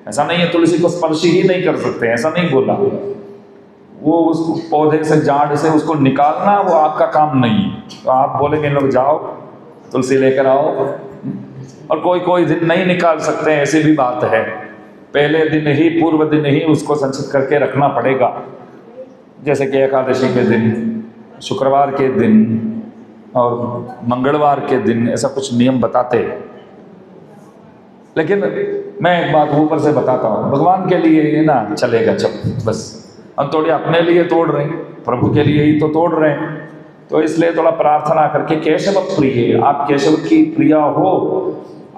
ऐसा नहीं है तुलसी को स्पर्श ही नहीं कर सकते, ऐसा नहीं बोला। वो उस पौधे से, जाड़ से उसको निकालना वो आपका काम नहीं है। तो आप बोलेंगे लोग जाओ तुलसी लेकर आओ, और कोई दिन नहीं निकाल सकते हैं, ऐसी भी बात है। पहले दिन ही, पूर्व दिन ही उसको संचित करके रखना पड़ेगा। जैसे कि एकादशी के दिन, शुक्रवार के दिन और मंगलवार के दिन ऐसा कुछ नियम बताते हैं। लेकिन मैं एक बात ऊपर से बताता हूँ, भगवान के लिए ये ना चलेगा जब, बस हम थोड़ी अपने लिए तोड़ रहे हैं, प्रभु के लिए ही तो तोड़ रहे हैं। तो इसलिए थोड़ा प्रार्थना करके, केशव प्रिय, आप केशव की प्रिया हो,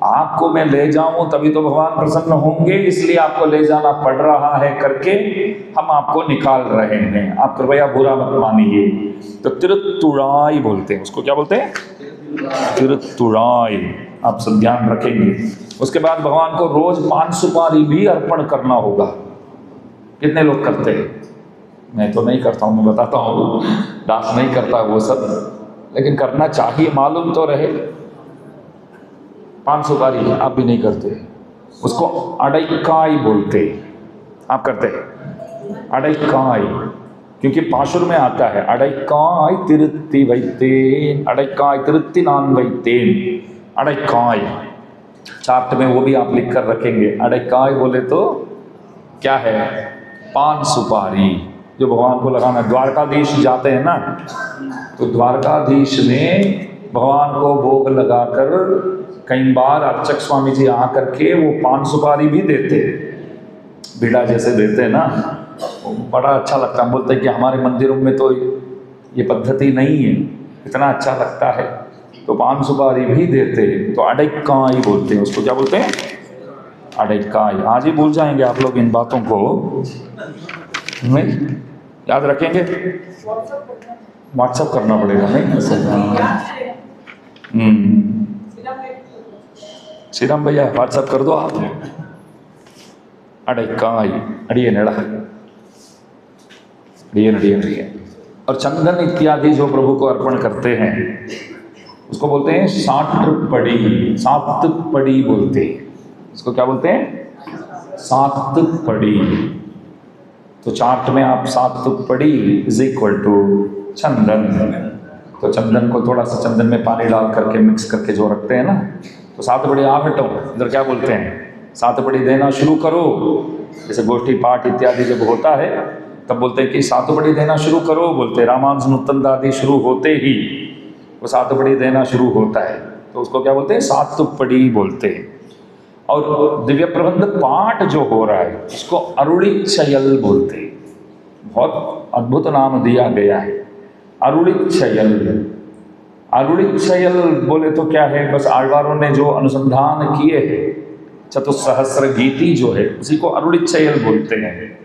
आपको मैं ले जाऊं तभी तो भगवान प्रसन्न होंगे, इसलिए आपको ले जाना पड़ रहा है करके हम आपको निकाल रहे हैं। आप कृपया बुरा मत मानिए। तो तिरुत्तुड़ाई बोलते हैं उसको, क्या बोलते हैं? तिरुत्तुड़ाई। आप सब ध्यान रखेंगे। उसके बाद भगवान को रोज 5 सुपारी भी अर्पण करना होगा। कितने लोग करते हैं? मैं तो नहीं करता हूँ, मैं बताता हूँ, दास नहीं करता वो सब, लेकिन करना चाहिए, मालूम तो रहे। 5 सुपारी आप भी नहीं करते, उसको अड़ैकाई बोलते। आप करते हैं अड़ैकाई, क्योंकि पाशुर में आता है अड़ैकाई तिरुत्ति वैतेन, अड़ैकाई तिरुत्ति नान वैतेन, अड़ैकाई। चार्ट में वो भी आप लिख कर रखेंगे। अड़ैकाई बोले तो क्या है? 5 सुपारी जो भगवान को लगाना। द्वारकाधीश जाते हैं ना, तो द्वारकाधीश में भगवान को भोग लगाकर कई बार अर्चक स्वामी जी आकर के वो 5 सुपारी भी देते हैं, बीड़ा जैसे देते हैं ना, बड़ा अच्छा लगता है। बोलते हैं कि हमारे मंदिरों में तो ये पद्धति नहीं है, इतना अच्छा लगता है, तो 5 सुपारी भी देते हैं। तो अड़ैकाई बोलते हैं उसको। क्या बोलते हैं? अड़ैकाई। आज ही भूल जाएंगे आप लोग इन बातों को, नहीं याद रखेंगे। व्हाट्सअप करना पड़ेगा, नहीं? श्रीराम भैया व्हाट्सअप कर दो आप। अड़ैकाई, अड़िए नेड़ा, अड़िए। और चंदन इत्यादि जो प्रभु को अर्पण करते हैं उसको बोलते हैं सातपड़ी। सातपड़ी बोलते हैं इसको। क्या बोलते हैं? सातपड़ी। तो चार्ट में आप सातपड़ी इज इक्वल टू चंदन। तो चंदन को थोड़ा सा चंदन में पानी डाल करके मिक्स करके जो रखते हैं ना, तो सातपड़ी आप हटो, इधर क्या बोलते हैं? सातपड़ी देना शुरू करो। जैसे गोष्ठी पाठ इत्यादि जब होता है तब बोलते हैं कि सातपड़ी देना शुरू करो, बोलते हैं। रामानुज नूतन दादी शुरू होते ही वो सातपड़ी देना शुरू होता है, तो उसको क्या बोलते हैं? सातपड़ी बोलते हैं। और दिव्य प्रबंध पाठ जो हो रहा है उसको अरुणिचयल बोलते हैं। बहुत अद्भुत नाम दिया गया है, अरुणिचयल। अरुणिचयल बोले तो क्या है? बस आழ்वारों ने जो अनुसंधान किए हैं, चतुस्सहस्र गीति जो है उसी को अरुणिचयल बोलते हैं।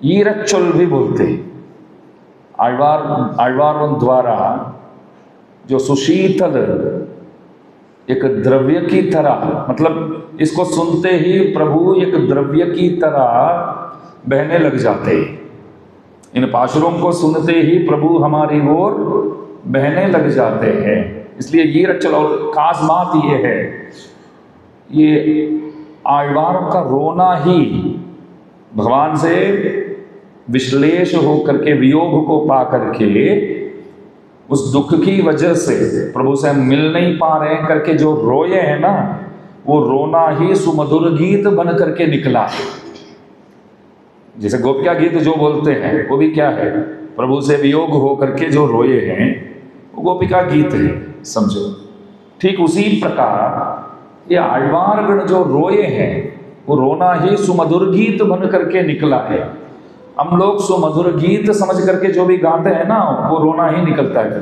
ईरच्चल भी बोलते हैं। आழ்वारों द्वारा जो सुशीतल एक द्रव्य की तरह, मतलब इसको सुनते ही प्रभु एक द्रव्य की तरह बहने लग जाते हैं। इन पाशुरों को सुनते ही प्रभु हमारी ओर बहने लग जाते हैं। इसलिए ये रचल। और खास बात ये है, ये आழ்वारों का रोना ही भगवान से विश्लेष हो करके, वियोग को पा करके, उस दुख की वजह से प्रभु से हम मिल नहीं पा रहे हैं करके जो रोए हैं ना, वो रोना ही सुमधुर गीत बन करके निकला है। जैसे गोपिया गीत जो बोलते हैं वो भी क्या है? प्रभु से वियोग हो करके जो रोए हैं वो गोपिका गीत है, समझो। ठीक उसी प्रकार ये आழ்वारगण जो रोए हैं वो रोना ही सुमधुर गीत बन करके निकला है। हम लोग सुमधुर गीत समझ करके जो भी गाते हैं ना, वो रोना ही निकलता है।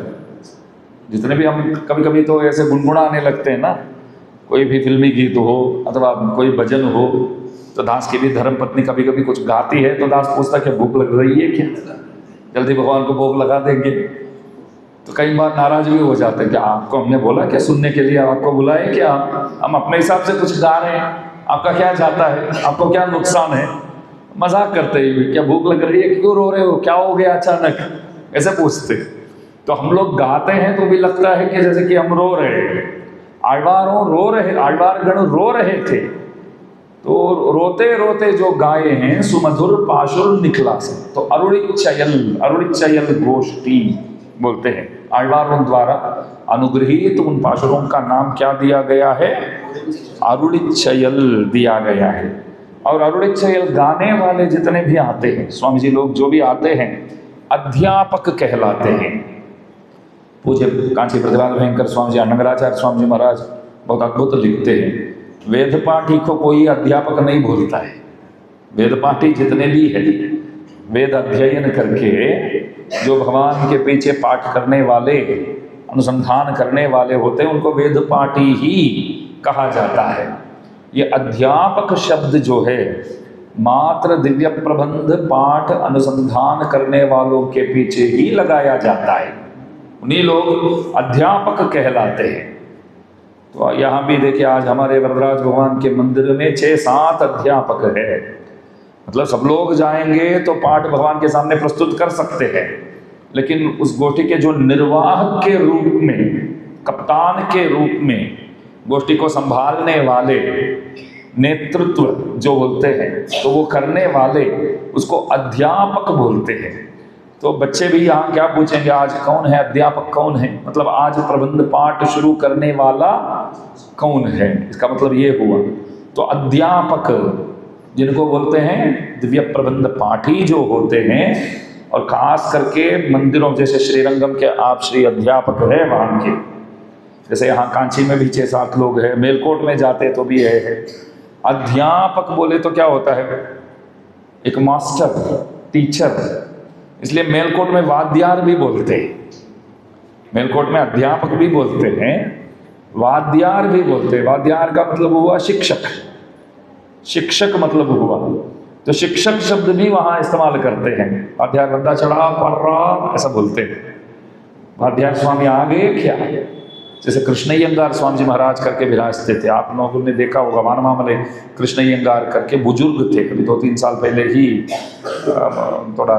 जितने भी हम कभी कभी तो ऐसे गुनगुनाने लगते हैं ना, कोई भी फिल्मी गीत हो अथवा कोई भजन हो, तो दास की भी धर्म पत्नी कभी कभी कुछ गाती है तो दास पूछता क्या भूख लग रही है क्या, जल्दी भगवान को भोग लगा देंगे। तो कई बार नाराज भी हो जाते हैं कि आपको हमने बोला क्या सुनने के लिए, आपको बुलाए क्या, हम अपने हिसाब से कुछ गा रहे हैं, आपका क्या जाता है, आपको क्या नुकसान है। मजाक करते ही क्या भूख लग रही है, क्यों रो रहे हो, क्या हो गया अचानक, ऐसे पूछते। तो हम लोग गाते हैं तो भी लगता है कि जैसे कि हम रो रहे हैं। आழ்वार गण रो रहे थे, तो रोते रोते जो गाए हैं सुमधुर पाशुर निकला से, तो अरुणिचयल गोष्ठी बोलते हैं। आழ்वारों द्वारा अनुग्रहित उन पाशुरों का नाम क्या दिया गया है, अरुणिचयल दिया गया है। और अरुणिचयल गाने वाले जितने भी आते हैं स्वामी जी लोग जो भी आते हैं अध्यापक कहलाते हैं। पूज्य कांची प्रतिभात भयंकर स्वामी जी अनंगराचार्य स्वामी जी महाराज बहुत अद्भुत लिखते हैं, वेद पाठी को कोई अध्यापक नहीं बोलता है। वेद पाठी जितने भी है, वेद अध्ययन करके जो भगवान के पीछे पाठ करने वाले, अनुसंधान करने वाले होते हैं, उनको वेद पाठी ही कहा जाता है। ये अध्यापक शब्द जो है मात्र दिव्य प्रबंध पाठ अनुसंधान करने वालों के पीछे ही लगाया जाता है, उन्हीं लोग अध्यापक कहलाते हैं। तो यहाँ भी देखिए आज हमारे वरदराज भगवान के मंदिर में 6-7 अध्यापक है। मतलब सब लोग जाएंगे तो पाठ भगवान के सामने प्रस्तुत कर सकते हैं, लेकिन उस गोष्ठी के जो निर्वाहक के रूप में, कप्तान के रूप में, गोष्ठी को संभालने वाले, नेतृत्व जो बोलते हैं, तो वो करने वाले उसको अध्यापक बोलते हैं। तो बच्चे भी यहाँ क्या पूछेंगे, आज कौन है अध्यापक, कौन है, मतलब आज प्रबंध पाठ शुरू करने वाला कौन है, इसका मतलब ये हुआ। तो अध्यापक जिनको बोलते हैं दिव्य प्रबंध पाठी जो होते हैं, और खास करके मंदिरों जैसे श्रीरंगम के आप श्री अध्यापक है वहाँ के, जैसे यहाँ कांची में भी 6-7 लोग हैं, मेलकोट में जाते तो भी है। अध्यापक बोले तो क्या होता है, एक मास्टर, टीचर, इसलिए मेलकोट में वाद्यार भी बोलते हैं, मेलकोट में अध्यापक भी बोलते हैं, वाद्यार भी बोलते हैं। वाद्यार का मतलब हुआ शिक्षक, शिक्षक मतलब हुआ, तो शिक्षक शब्द भी वहाँ इस्तेमाल करते हैं। वाद्यार बंदा चढ़ा पढ़ रहा ऐसा बोलते हैं। वाद्यार स्वामी आगे क्या, जैसे कृष्णय्यंगार स्वामी जी महाराज करके विराजते थे, आप लोगों ने देखा होगा, वानमामले कृष्णय्यंगार करके बुजुर्ग थे, अभी 2-3 साल पहले ही थोड़ा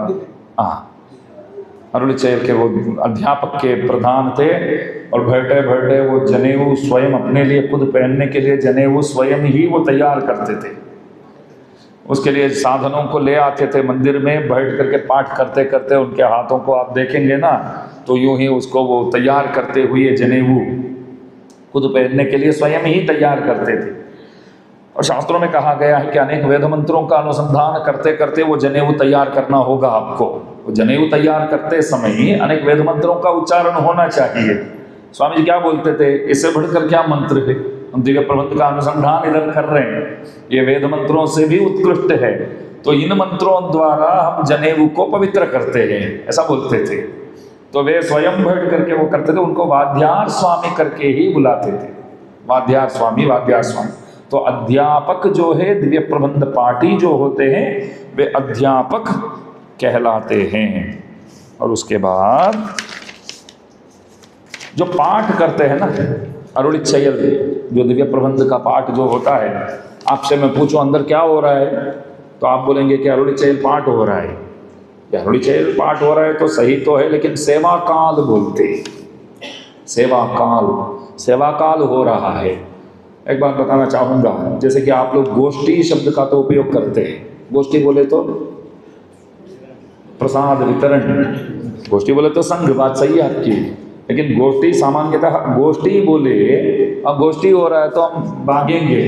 अरुणिचयल के वो अध्यापक के प्रधान थे, और बैठे बैठे वो जनेऊ स्वयं अपने लिए खुद पहनने के लिए जनेऊ स्वयं ही वो तैयार करते थे। उसके लिए साधनों को ले आते थे मंदिर में, बैठ करके पाठ करते करते उनके हाथों को आप देखेंगे ना, तो यूं ही उसको वो तैयार करते हुए जनेऊ खुद पहनने के लिए स्वयं ही तैयार करते थे। और शास्त्रों में कहा गया है कि अनेक वेद मंत्रों का अनुसंधान करते करते वो जनेऊ तैयार करना होगा आपको। वो जनेऊ तैयार करते समय ही अनेक वेद मंत्रों का उच्चारण होना चाहिए। स्वामी जी क्या बोलते थे, इससे बढ़कर क्या मंत्र है, हम दिव्य प्रबंध का अनुसंधान इधर कर रहे हैं, ये वेद मंत्रों से भी उत्कृष्ट है, तो इन मंत्रों द्वारा हम जनेऊ को पवित्र करते हैं, ऐसा बोलते थे। तो वे स्वयं बैठ करके वो करते थे, उनको वाद्यार स्वामी करके ही बुलाते थे, वाद्यार स्वामी, वाद्यार स्वामी। तो अध्यापक जो है दिव्य प्रबंध पाठी जो होते हैं वे अध्यापक कहलाते हैं। और उसके बाद जो पाठ करते हैं ना, अरुणिचयल जो दिव्य प्रबंध का पाठ जो होता है, आपसे मैं पूछूं अंदर क्या हो रहा है, तो आप बोलेंगे कि अरुणिचयल पाठ हो रहा है। अरुणिचयल पाठ हो रहा है तो सही तो है, लेकिन सेवा काल बोलते हैं, सेवा काल, सेवा काल हो रहा है। एक बात बताना चाहूँगा, जैसे कि आप लोग गोष्ठी शब्द का तो उपयोग करते हैं, गोष्ठी बोले तो प्रसाद वितरण, गोष्ठी बोले तो संघ, बात सही है आपकी, लेकिन गोष्ठी सामान्यतः गोष्ठी बोले, अब गोष्ठी हो रहा है तो हम भागेंगे।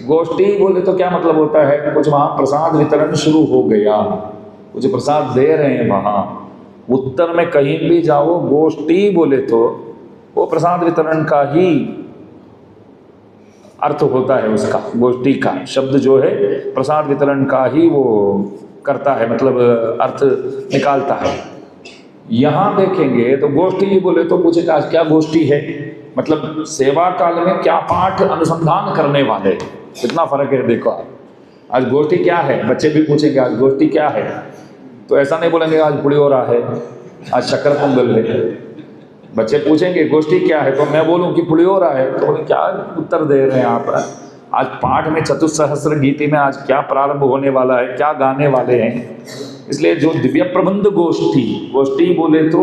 गोष्ठी बोले तो क्या मतलब होता है, कुछ वहाँ प्रसाद वितरण शुरू हो गया, कुछ प्रसाद दे रहे हैं वहाँ। उत्तर में कहीं भी जाओ गोष्ठी बोले तो वो प्रसाद वितरण का ही अर्थ होता है, उसका गोष्ठी का शब्द जो है प्रसाद वितरण का ही वो करता है, मतलब अर्थ निकालता है। यहाँ देखेंगे तो गोष्ठी बोले तो पूछेगा आज क्या गोष्ठी है, मतलब सेवा काल में क्या पाठ अनुसंधान करने वाले, कितना फर्क है देखो आप। आज गोष्ठी क्या है, बच्चे भी पूछेंगे आज गोष्ठी क्या है, तो ऐसा नहीं बोलेंगे आज पुलियोरा है, आज शक्कर पोंगल है। बच्चे पूछेंगे गोष्ठी क्या है, तो मैं बोलूं कि पुलियोरा है, तो बोले क्या उत्तर दे रहे हैं आप। आज पाठ में चतुस्सहस्र गीति में आज क्या प्रारंभ होने वाला है, क्या गाने वाले हैं। इसलिए जो दिव्य प्रबंध गोष्ठी, गोष्ठी बोले तो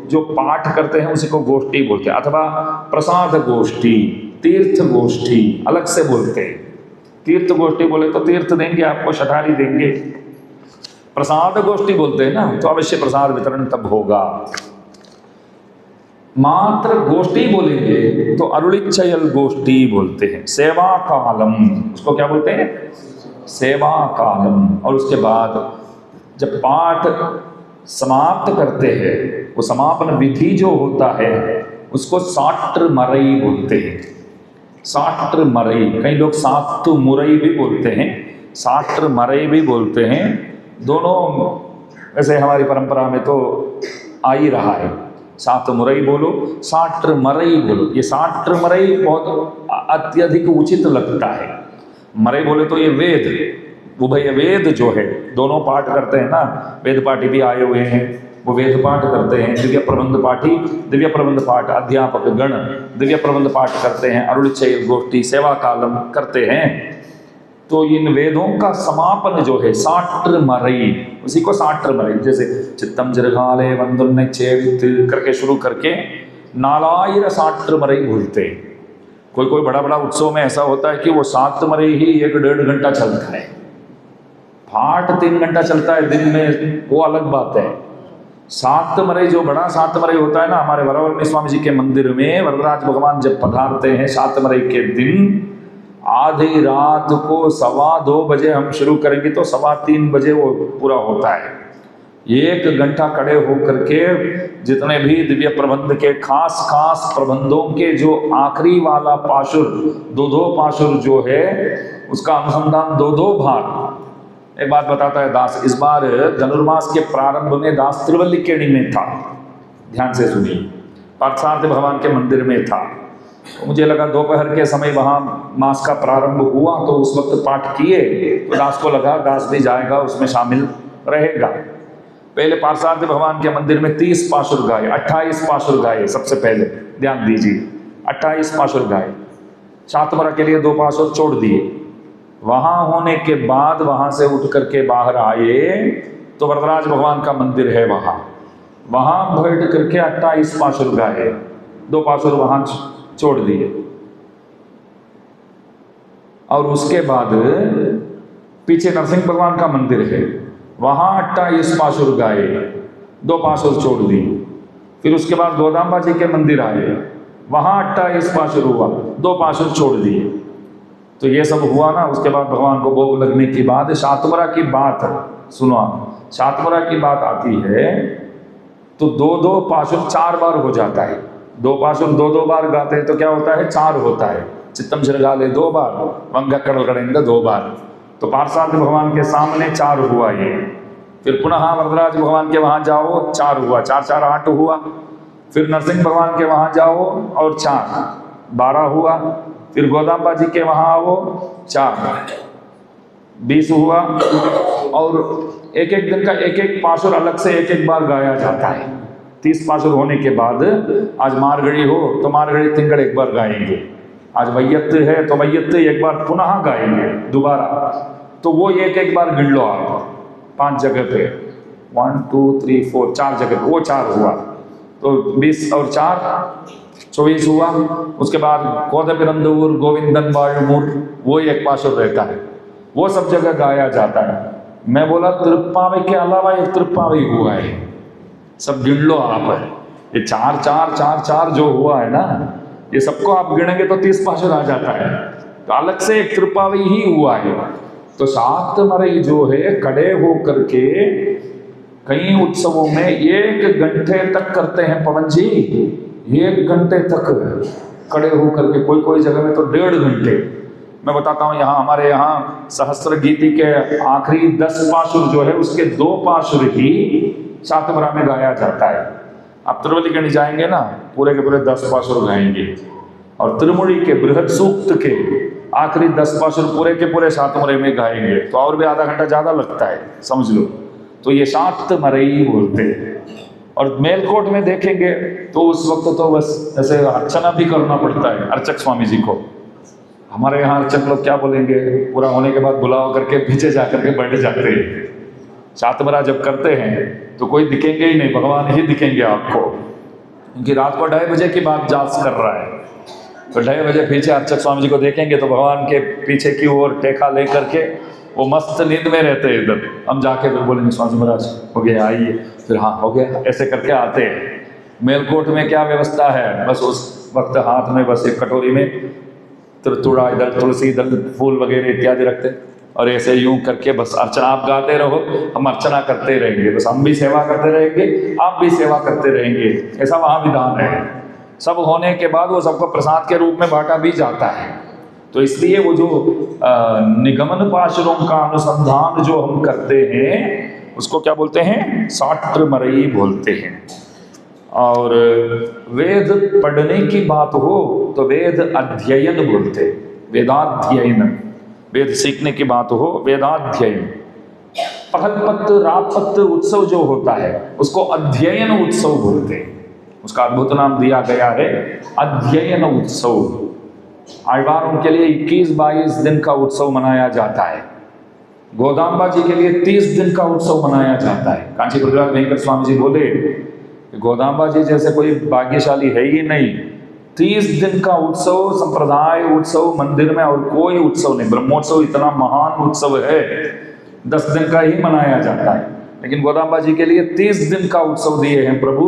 जो पाठ करते हैं उसी को गोष्ठी बोलते हैं, अथवा प्रसाद गोष्ठी, तीर्थ गोष्ठी अलग से बोलते हैं। तीर्थ गोष्ठी बोले तो तीर्थ देंगे आपको, शठारी देंगे। प्रसाद गोष्ठी बोलते हैं ना, तो अवश्य प्रसाद वितरण तब होगा। मात्र गोष्ठी बोलेंगे तो अरुणिचयल गोष्ठी बोलते हैं। सेवा कालम, उसको क्या बोलते हैं, सेवा कालम। और उसके बाद जब पाठ समाप्त करते हैं, वो समापन विधि जो होता है उसको साट्र मरई बोलते हैं। साट्र मरई, कई लोग सात मुरई भी बोलते हैं, साट्र मरई भी बोलते हैं। दोनों वैसे हमारी परंपरा में तो आ ही रहा है, सात मुरई बोलो, साट्र मरई बोलो। ये साट्र मरई बहुत अत्यधिक उचित लगता है। मरई बोले तो ये वेद, उभय वेद जो है, दोनों पाठ करते हैं ना, वेद पाठी भी आए हुए हैं, वो वेद पाठ करते हैं। दिव्य प्रबंध पाठी दिव्य प्रबंध पाठ, अध्यापक गण दिव्य प्रबंध पाठ करते हैं, अरुणिचय गोष्ठी सेवा कालम करते हैं। तो इन वेदों का समापन जो है साट्र मरई, उसी को साट्र मरई, जैसे चित्तम जिरघाले वंदन चेवित करके शुरू करके नालायर साट्र मरई बोलते हैं। कोई कोई बड़ा बड़ा उत्सव में ऐसा होता है कि वो सात मरई ही 1-1.5 घंटा चलता है, पाठ 3 घंटा चलता है दिन में, वो अलग बात है। सात मरई जो बड़ा सात मरई होता है ना, हमारे वरावल स्वामी जी के मंदिर में वरदराज भगवान जब पधारते हैं सात मरई के दिन, आधी रात को 2:15 बजे हम शुरू करेंगे तो 3:15 बजे वो पूरा होता है। 1 घंटा खड़े होकर के जितने भी दिव्य प्रबंध के खास खास प्रबंधों के जो आखिरी वाला पाशुर, 2-2 पाशुर जो है, उसका अनुसंधान 2-2 भाग। एक बात बताता है दास, इस बार धनुर्मास के प्रारंभ में दास त्रिवल्लिकेणी में था, ध्यान से सुनिए, पार्थसारथी भगवान के मंदिर में था। तो मुझे लगा दोपहर के समय वहाँ मास का प्रारंभ हुआ, तो उस वक्त पाठ किए, तो दास को लगा दास भी जाएगा, उसमें शामिल रहेगा। पहले पार्थसारथी भगवान के मंदिर में 30 पाशुर गाए, 28 पाशुर गाए। सबसे पहले ध्यान दीजिए, 28 पाशुर गाए, सातमरा के लिए 2 पाशुर छोड़ दिए। वहाँ होने के बाद वहाँ से उठ करके बाहर आए तो वरदराज भगवान का मंदिर है, वहाँ बैठ करके 28 पाशुर गाए, 2 पाशुर वहाँ छोड़ दिए। और उसके बाद पीछे नरसिंह भगवान का मंदिर है, वहाँ 28 पाशुर गाए, 2 पाशुर छोड़ दिए। फिर उसके बाद गोदाम्बा जी के मंदिर आए, वहाँ 28 पाशुर हुआ, 2 पाशुर छोड़ दिए। तो ये सब हुआ ना, उसके बाद भगवान को भोग लगने के बाद शातमरा की बात सुनो, शातमरा की बात आती है तो 2-2 पाशुर 4 बार हो जाता है। 2 पाशुर 2-2 बार गाते हैं तो क्या होता है, 4 होता है। चित्तम जिरघाले 2 बार, वंगा कड़ल करेंगे 2 बार। तो पार्थसारथी भगवान के सामने 4 हुआ ये। फिर पुनः वरदराज भगवान के वहाँ जाओ, 4 हुआ, 4-4 8 हुआ। फिर नरसिंह भगवान के वहाँ जाओ और 4 12 हुआ। फिर गोदाम्बा जी के वहाँ आओ, 4 20 हुआ। और एक एक दिन का एक एक पाशुर अलग से एक एक बार गाया जाता है। 30 पाशुर होने के बाद आज मारगड़ी हो तो मारगड़ी तिंगड़ एक बार गाएंगे, आज वैयत है तो वैयत एक बार पुनः गाएंगे दोबारा। तो वो एक एक बार गिन लो आप, 5 जगह पे, 1 2 3 4 4 जगह पे, वो 4 हुआ। तो 20 और 4 24 हुआ। उसके बाद कोदपिरंदूर गोविंदन वायुमूर, वो एक पाशुर रहता है, वो सब जगह गाया जाता है। मैं बोला त्रिपावी के अलावा एक त्रिपावी हुआ है, सब गिन लो आप। ये 4 4 4 4 जो हुआ है ना, ये सबको आप गिनेंगे तो 30 पाशुर आ जाता है। तो अलग से एक त्रिपावी ही हुआ है। तो सात मरई जो है खड़े हो करके कई उत्सवों में 1 घंटे तक करते हैं पवन जी, 1 घंटे तक खड़े हो करके, कोई कोई जगह में तो 1.5 घंटे। मैं बताता हूँ, यहाँ हमारे यहाँ सहस्त्र गीति के आखिरी 10 पाशुर जो है उसके 2 पाशुर ही शातमरा में गाया जाता है। आप त्रिवल्लिकेणी जाएंगे ना, पूरे के पूरे 10 पाशुर गाएंगे। और त्रिमुड़ी के बृहद सूक्त के आखिरी 10 पाशुर पूरे के पूरे शातमरे में गाएंगे तो और भी आधा घंटा ज़्यादा लगता है, समझ लो। तो ये शातमरई बोलते हैं। और मेलकोट में देखेंगे तो उस वक्त तो बस ऐसे अर्चना भी करना पड़ता है अर्चक स्वामी जी को। हमारे यहाँ अर्चक लोग क्या बोलेंगे, पूरा होने के बाद बुलाव करके पीछे जा करके बैठ जाते हैं। शातमरा जब करते हैं तो कोई दिखेंगे ही नहीं, भगवान ही दिखेंगे आपको, क्योंकि रात को 2:30 बजे की बात जांच कर रहा है। तो 2:30 बजे पीछे अर्चक स्वामी जी को देखेंगे तो भगवान के पीछे की ओर टेका ले करके वो मस्त नींद में रहते हैं। इधर हम जाके फिर बोलेंगे स्वामी महाराज हो गया आइए, फिर हाँ हो गया, ऐसे करके आते हैं। मेलकोट में क्या व्यवस्था है, बस उस वक्त हाथ में बस एक कटोरी में तुड़ा दल, तुलसी दल, फूल वगैरह इत्यादि रखते हैं और ऐसे यूं करके बस अर्चना आप गाते रहो, हम अर्चना करते रहेंगे, बस हम भी सेवा करते रहेंगे, आप भी सेवा करते रहेंगे, ऐसा वहाँ विधान है। सब होने के बाद वो सबको प्रसाद के रूप में बांटा भी जाता है। तो इसलिए वो जो निगमन पाशुरों का अनुसंधान जो हम करते हैं उसको क्या बोलते हैं, शातमरई बोलते हैं। और वेद पढ़ने की बात हो तो वेद अध्ययन बोलते हैं, वेदाध्ययन। वेद सीखने की बात हो वेदाध्ययन। पहलपत्त रातपत्त उत्सव जो होता है उसको अध्ययन उत्सव बोलते हैं, उसका अद्भुत नाम दिया गया है अध्ययन उत्सव। आழ்वारों के लिए 21-22 दिन का उत्सव मनाया जाता है। गोदाम्बा जी के लिए 30 दिन का उत्सव मनाया जाता है। कांची गुरुराज वेंकट स्वामी जी बोले गोदाम्बा जी जैसे कोई भाग्यशाली है ही नहीं। 30 दिन का उत्सव, संप्रदाय उत्सव मंदिर में और कोई उत्सव नहीं। ब्रह्मोत्सव इतना महान उत्सव है, 10 दिन का ही मनाया जाता है, लेकिन गोदाम्बा जी के लिए 30 दिन का उत्सव दिए हैं प्रभु,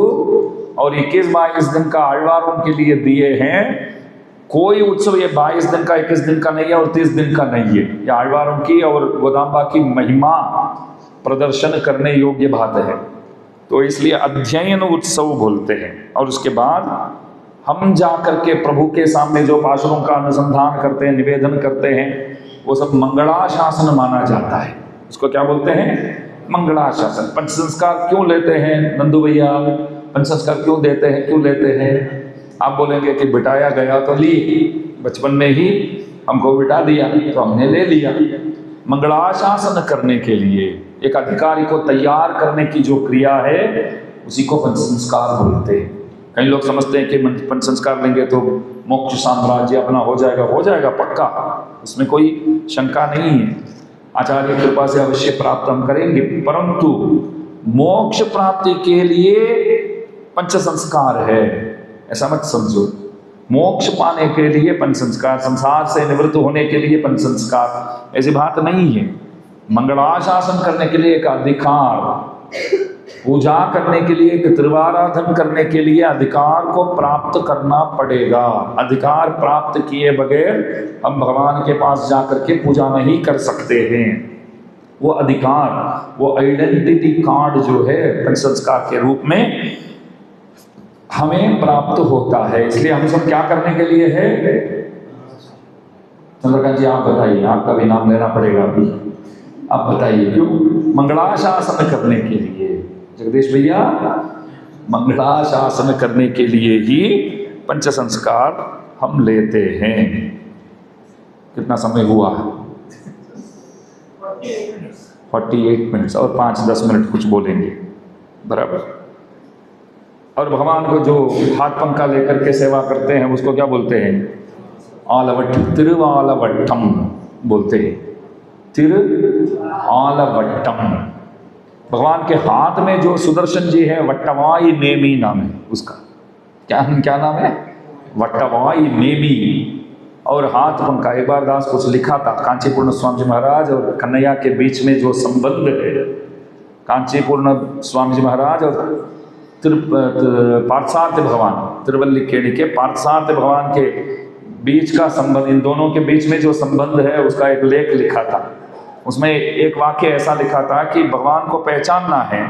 और 21-22 दिन का आழ்वारों के लिए दिए हैं। कोई उत्सव ये 22 दिन का 21 दिन का नहीं है और 30 दिन का नहीं है। ये आழ்वारों की और गोदाम्बा की महिमा प्रदर्शन करने योग्य बात है। तो इसलिए अध्ययन उत्सव बोलते हैं। और उसके बाद हम जा करके प्रभु के सामने जो पाशुरों का अनुसंधान करते हैं, निवेदन करते हैं, वो सब मंगलाशासन माना जाता है। उसको क्या बोलते हैं, मंगलाशासन। पंच संस्कार क्यों लेते हैं नंदू भैया, पंच संस्कार क्यों देते हैं, क्यों लेते हैं? आप बोलेंगे कि बिठाया गया तो लिए, बचपन में ही हमको बिठा दिया तो हमने ले लिया। मंगलाशासन करने के लिए एक अधिकारी को तैयार करने की जो क्रिया है उसी को पंच संस्कार बोलते हैं। कई लोग समझते हैं कि पंच संस्कार लेंगे तो मोक्ष साम्राज्य अपना हो जाएगा पक्का, उसमें कोई शंका नहीं है। आचार्य की कृपा से अवश्य प्राप्त हम करेंगे, परंतु मोक्ष प्राप्ति के लिए पंच संस्कार है, ऐसा मत समझो। मोक्ष पाने के लिए पंच संस्कार, संसार से निवृत्त होने के लिए पंच संस्कार, ऐसी बात नहीं है। मंगलाशासन करने के लिए एक अधिकार, पूजा करने के लिए, एक त्रिवाराधन करने के लिए अधिकार को प्राप्त करना पड़ेगा। अधिकार प्राप्त किए बगैर हम भगवान के पास जाकर के पूजा नहीं कर सकते हैं। वो अधिकार, वो आइडेंटिटी कार्ड जो है पंच संस्कार के रूप में हमें प्राप्त होता है। इसलिए हम सब क्या करने के लिए है? चंद्रकांत जी आप बताइए, आपका भी नाम लेना पड़ेगा अभी, आप बताइए क्यों? मंगलाशासन करने के लिए। जगदीश भैया, मंगलाशासन करने के लिए ही पंच संस्कार हम लेते हैं। कितना समय हुआ? 48 मिनट्स, और 5-10 मिनट कुछ बोलेंगे, बराबर। और भगवान को जो हाथ पंखा लेकर के सेवा करते हैं उसको क्या बोलते हैं? आलवट, तिरुआलवट्टम बोलते हैं, तिरुआलवट्टम। भगवान के हाथ में जो सुदर्शन जी है, वट्टवाई नेमी नाम है उसका। क्या नाम है? वट्टवाई नेमी। और हाथ पंखा, एक बार दास कुछ लिखा था, कांचीपूर्ण स्वामी जी महाराज और कन्हैया के बीच में जो संबंध है, कांचीपूर्ण स्वामी जी महाराज और पार्थसारथी भगवान, तिरुवल्लिकेणी के पार्थसारथी भगवान के बीच का संबंध, इन दोनों के बीच में जो संबंध है उसका एक लेख लिखा था। उसमें एक वाक्य ऐसा लिखा था कि भगवान को पहचानना है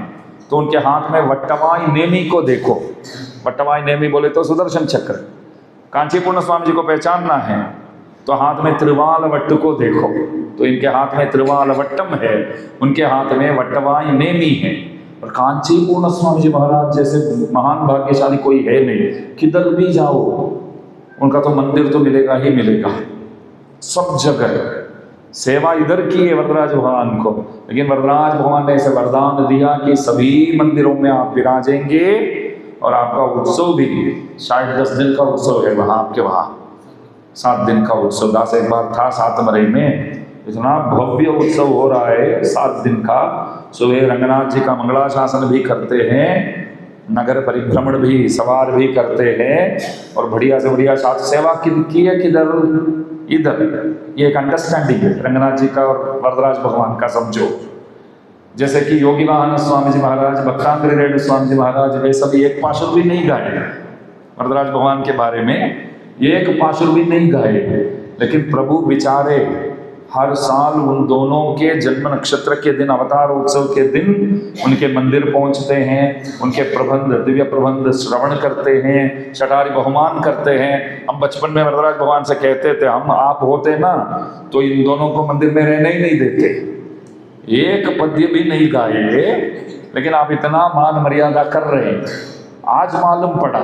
तो उनके हाथ में वट्टवाई नेमी को देखो। वट्टवाई नेमी बोले तो सुदर्शन चक्र। कांचीपूर्ण स्वामी जी को पहचानना है तो हाथ में त्रिवालवट्ट को देखो, तो इनके हाथ में त्रिवालवट्टम है, उनके हाथ में वट्टवाई नेमी है। और कांचीपूर्ण स्वामी जी महाराज जैसे महान भाग्यशाली कोई है नहीं, किधर भी जाओ उनका तो मंदिर तो मिलेगा ही मिलेगा। सब जगह सेवा इधर की है वरदराज भगवान को, लेकिन वरदराज भगवान ने ऐसे वरदान दिया कि सभी मंदिरों में आप विराजेंगे और आपका उत्सव भी शायद 10 दिन का उत्सव है वहाँ आपके वहाँ, 7 दिन का उत्सव। दास एक बार था सातमरई में, इतना भव्य उत्सव हो रहा है 7 दिन का। सुबह रंगनाथ जी का मंगलाशासन भी करते हैं, नगर परिभ्रमण भी, सवार भी करते हैं और बढ़िया से बढ़िया साथ सेवा की है किधर, इधर। ये एक अंडरस्टैंडिंग है रंगनाथ जी का और वरदराज भगवान का, समझो। जैसे कि योगी वाहन स्वामी जी महाराज, भक्तांग्री रेड्डी स्वामी जी महाराज, वे सभी एक पाशुर भी नहीं गाए वरदराज भगवान के बारे में, ये एक पाशुर भी नहीं गाए, लेकिन प्रभु बिचारे हर साल उन दोनों के जन्म नक्षत्र के दिन, अवतार उत्सव के दिन उनके मंदिर पहुंचते हैं, उनके प्रबंध, दिव्य प्रबंध श्रवण करते हैं, छठारी बहुमान करते हैं। हम बचपन में वरदराज भगवान से कहते थे, हम आप होते ना तो इन दोनों को मंदिर में रहने ही नहीं देते, एक पद्य भी नहीं गाए, लेकिन आप इतना मान मर्यादा कर रहे हैं। आज मालूम पड़ा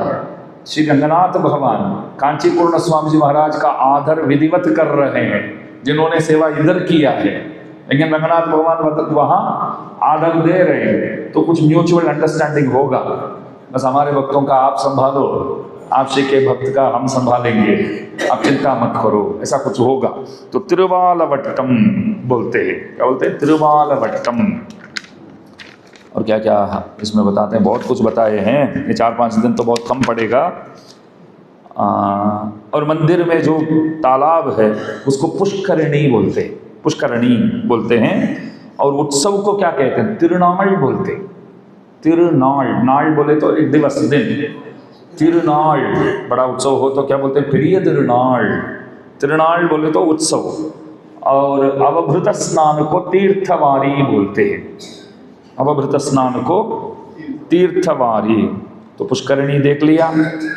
श्री रंगनाथ भगवान कांचीपूर्ण स्वामी जी महाराज का आदर विधिवत कर रहे हैं, जिन्होंने सेवा इधर किया है, लेकिन रंगनाथ भगवान वहाँ आदर दे रहे हैं। तो कुछ म्यूचुअल अंडरस्टैंडिंग होगा। बस हमारे भक्तों का आप संभालो, आप श्री के भक्त का हम संभालेंगे, आप चिंता मत करो, ऐसा कुछ होगा। तो तिरुवालवट्टम बोलते हैं, क्या बोलते हैं? तिरुवालवट्टम। और क्या क्या इसमें बताते हैं, बहुत कुछ बताए हैं, ये 4-5 दिन तो बहुत कम पड़ेगा। और मंदिर में जो तालाब है उसको पुष्करणी बोलते हैं, पुष्करणी बोलते हैं। और उत्सव को क्या कहते हैं? तिरुनाल बोलते हैं। तिरुनाल, नाल बोले तो एक दिवस, दिन। तिरुनाल, बड़ा उत्सव हो तो क्या बोलते हैं? प्रिय तिरुनाल। तिरुनाल बोले तो उत्सव। और अवभृत स्नान को तीर्थवारी बोलते हैं, अवभृत स्नान को तीर्थवारी। तो पुष्करणी देख लिया,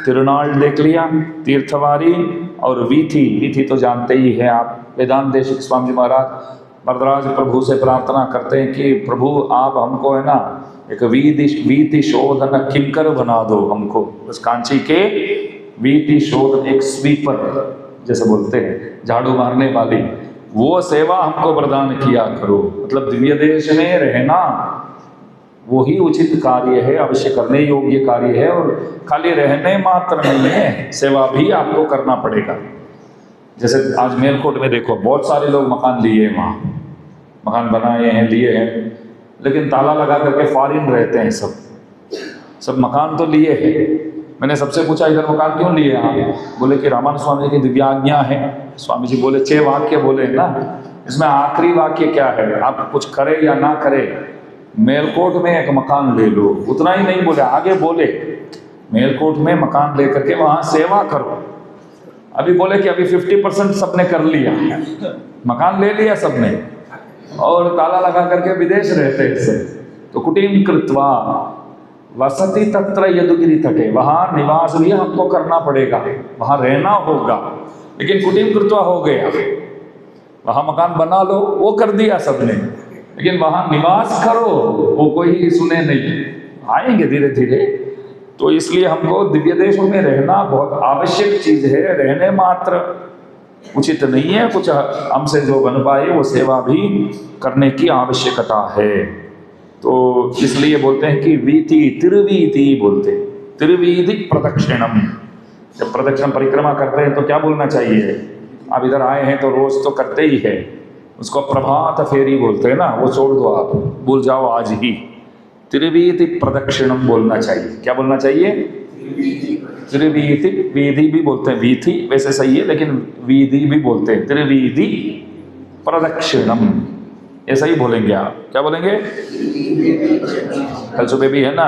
तिरुनाल देख लिया, तीर्थवारी और वीथी। वीथी तो जानते ही हैं आप, वेदांत देशिक स्वामी जी महाराज वरदराज प्रभु से प्रार्थना करते हैं कि प्रभु आप हमको है ना एक वीथी शोधन किंकर बना दो हमको। उस कांची के वीथी शोधन, एक स्वीपर जैसे बोलते हैं, झाड़ू मारने वाली, वो सेवा हमको प्रदान किया करो। मतलब दिव्य देश में रहना वही उचित कार्य है, अवश्य करने योग्य कार्य है। और खाली रहने मात्र नहीं है, सेवा भी आपको करना पड़ेगा। जैसे आज मेलकोट में देखो, बहुत सारे लोग मकान लिए हैं, वहाँ मकान बनाए हैं, लिए हैं, लेकिन ताला लगा करके फॉरेन रहते हैं सब मकान तो लिए हैं। मैंने सबसे पूछा इधर मकान क्यों लिए आप? बोले कि रामानंद स्वामी जी की दिव्याज्ञा है। स्वामी जी बोले 6 वाक्य बोले ना, इसमें आखिरी वाक्य क्या है? आप कुछ करे या ना करे, मेलकोट में एक मकान ले लो। उतना ही नहीं बोले, आगे बोले मेलकोट में मकान लेकर के वहाँ सेवा करो। अभी बोले कि अभी 50% सबने कर लिया, मकान ले लिया सबने और ताला लगा करके विदेश रहते हैं। तो कुटीम कृत्वा वसति तत्र यदुगिरी तटे, वहाँ निवास भी हमको करना पड़ेगा, वहाँ रहना होगा। लेकिन कुटीम कृत्वा हो गया, वहाँ मकान बना लो, वो कर दिया सबने, लेकिन वहाँ निवास करो वो कोई सुने नहीं। आएंगे धीरे धीरे। तो इसलिए हमको दिव्य देशों में रहना बहुत आवश्यक चीज है, रहने मात्र उचित नहीं है। कुछ हमसे जो बन पाए वो सेवा भी करने की आवश्यकता है। तो इसलिए बोलते हैं कि वीथी, तिरुवीथी बोलते हैं, तिरुवीधि प्रदक्षिणम। जब प्रदक्षिण परिक्रमा करते हैं तो क्या बोलना चाहिए? आप इधर आए हैं तो रोज तो करते ही है, उसको प्रभात फेरी बोलते हैं ना, वो छोड़ दो, आप भूल जाओ आज ही। त्रिवीधि प्रदक्षिणम बोलना चाहिए। क्या बोलना चाहिए? त्रिवीधि, वीधि भी बोलते हैं, वीथी वैसे सही है, लेकिन वीधि भी बोलते हैं। त्रिवीधि प्रदक्षिणम ऐसा ही बोलेंगे आप। क्या बोलेंगे? कल सुबह भी है ना,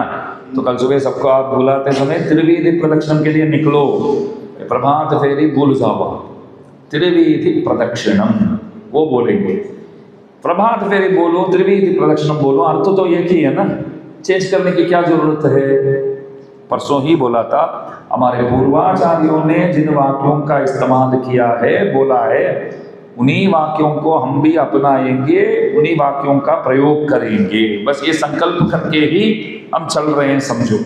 तो कल सुबह सबको आप बुलाते समय त्रिवीधि प्रदक्षिणम के लिए निकलो, प्रभात फेरी भूल जाओ, त्रिवीधि प्रदक्षिणम वो बोलेंगे। प्रभात फेरी बोलो, त्रिवीधि प्रदक्षिणम बोलो, अर्थ तो एक ही है ना, चेंज करने की क्या जरूरत है? परसों ही बोला था, हमारे पूर्वाचार्यों ने जिन वाक्यों का इस्तेमाल किया है, बोला है, उन्हीं वाक्यों को हम भी अपनाएंगे, उन्हीं वाक्यों का प्रयोग करेंगे। बस ये संकल्प करके ही हम चल रहे हैं, समझो।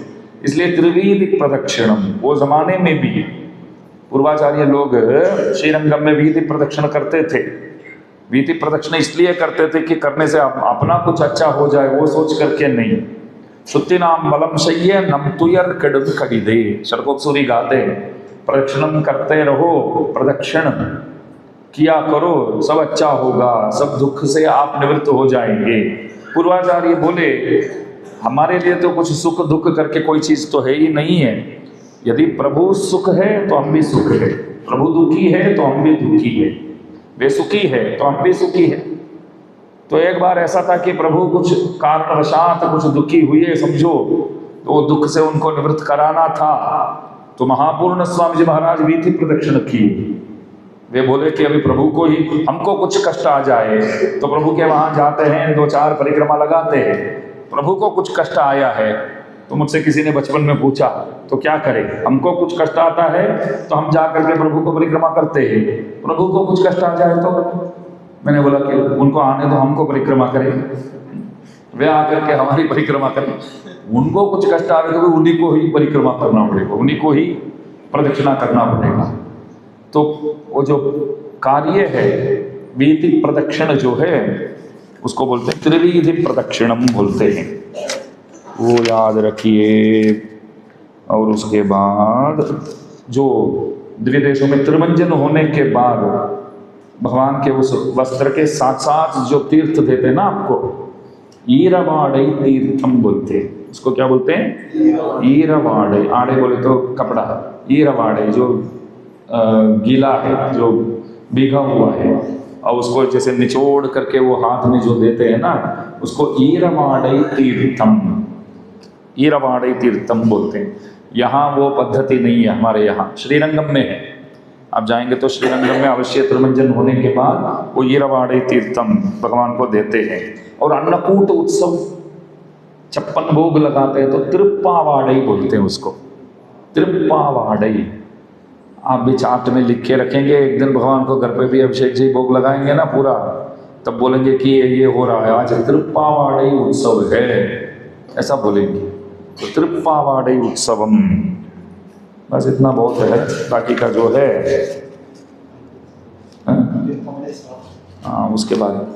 इसलिए त्रिवीधि प्रदक्षिणम वो जमाने में भी पूर्वाचार्य लोग श्रीरंगम में वीति प्रदक्षिण करते थे। वीति प्रदक्षिण इसलिए करते थे कि करने से अपना कुछ अच्छा हो जाए, वो सोच करके नहीं। शुद्धि नाम बलम शय्य नम तुयर कड़म कड़िदे, षडकोपसूरी गाते प्रदक्षिणम करते रहो, प्रदक्षिण किया करो, सब अच्छा होगा, सब दुख से आप निवृत्त हो जाएंगे। पूर्वाचार्य बोले हमारे लिए तो कुछ सुख दुख करके कोई चीज तो है ही नहीं है। यदि प्रभु सुख है तो हम भी सुख है, प्रभु दुखी है तो हम भी दुखी है, वे सुखी है तो हम भी सुखी है। तो एक बार ऐसा था कि प्रभु कुछ कारणवशात कुछ दुखी हुए समझो, तो दुख से उनको निवृत्त कराना था। तो महापूर्ण स्वामी जी महाराज वीथी प्रदक्षिण की। वे बोले कि अभी प्रभु को ही हमको कुछ कष्ट आ जाए तो प्रभु के वहां जाते हैं, 2-4 परिक्रमा लगाते हैं। प्रभु को कुछ कष्ट आया है तो मुझसे किसी ने बचपन में पूछा तो क्या करें, हमको कुछ कष्ट आता है तो हम जा करके प्रभु को परिक्रमा करते हैं, प्रभु को कुछ कष्ट आ जाए तो मैंने बोला कि उनको आने दो, हमको परिक्रमा करें, वे आकर के हमारी परिक्रमा करें। उनको कुछ कष्ट आ रहे तो उन्हीं को ही परिक्रमा करना पड़ेगा, उन्हीं को ही प्रदक्षिणा करना पड़ेगा। तो वो जो कार्य है वीति प्रदक्षिण जो है उसको बोलते हैं त्रिविधि प्रदक्षिणम बोलते हैं, वो याद रखिए। और उसके बाद जो द्विदेशों में त्रिमंजन होने के बाद भगवान के उस वस्त्र के साथ साथ जो तीर्थ देते हैं ना आपको, ईरवाड़े तीर्थम बोलते हैं। उसको क्या बोलते हैं? ईरवाड़े। आड़े बोले तो कपड़ा, ईरवाड़े जो गीला है, जो भीगा हुआ है, और उसको जैसे निचोड़ करके वो हाथ में जो देते हैं ना, उसको ईरवाड़े तीर्थम, ईरवाड़े तीर्थम बोलते हैं। यहाँ वो पद्धति नहीं है, हमारे यहाँ श्रीरंगम में है। आप जाएंगे तो श्रीरंगम में अवश्य त्रिमंजन होने के बाद वो ईरवाड़े तीर्थम भगवान को देते हैं। और अन्नकूट उत्सव 56 भोग लगाते हैं तो त्रिप्पावाड़ई बोलते हैं उसको, त्रिप्पावाड़ई। आप भी चार्ट में लिख के रखेंगे, एक दिन भगवान को घर पे भी अभिषेक जी भोग लगाएंगे ना पूरा, तब बोलेंगे कि ये हो रहा है आज त्रिप्पावाड़ई उत्सव है, ऐसा बोलेंगे। तो त्रिप्पावाड़ई उत्सवम, बस इतना बहुत है, बाकी का जो है उसके बाद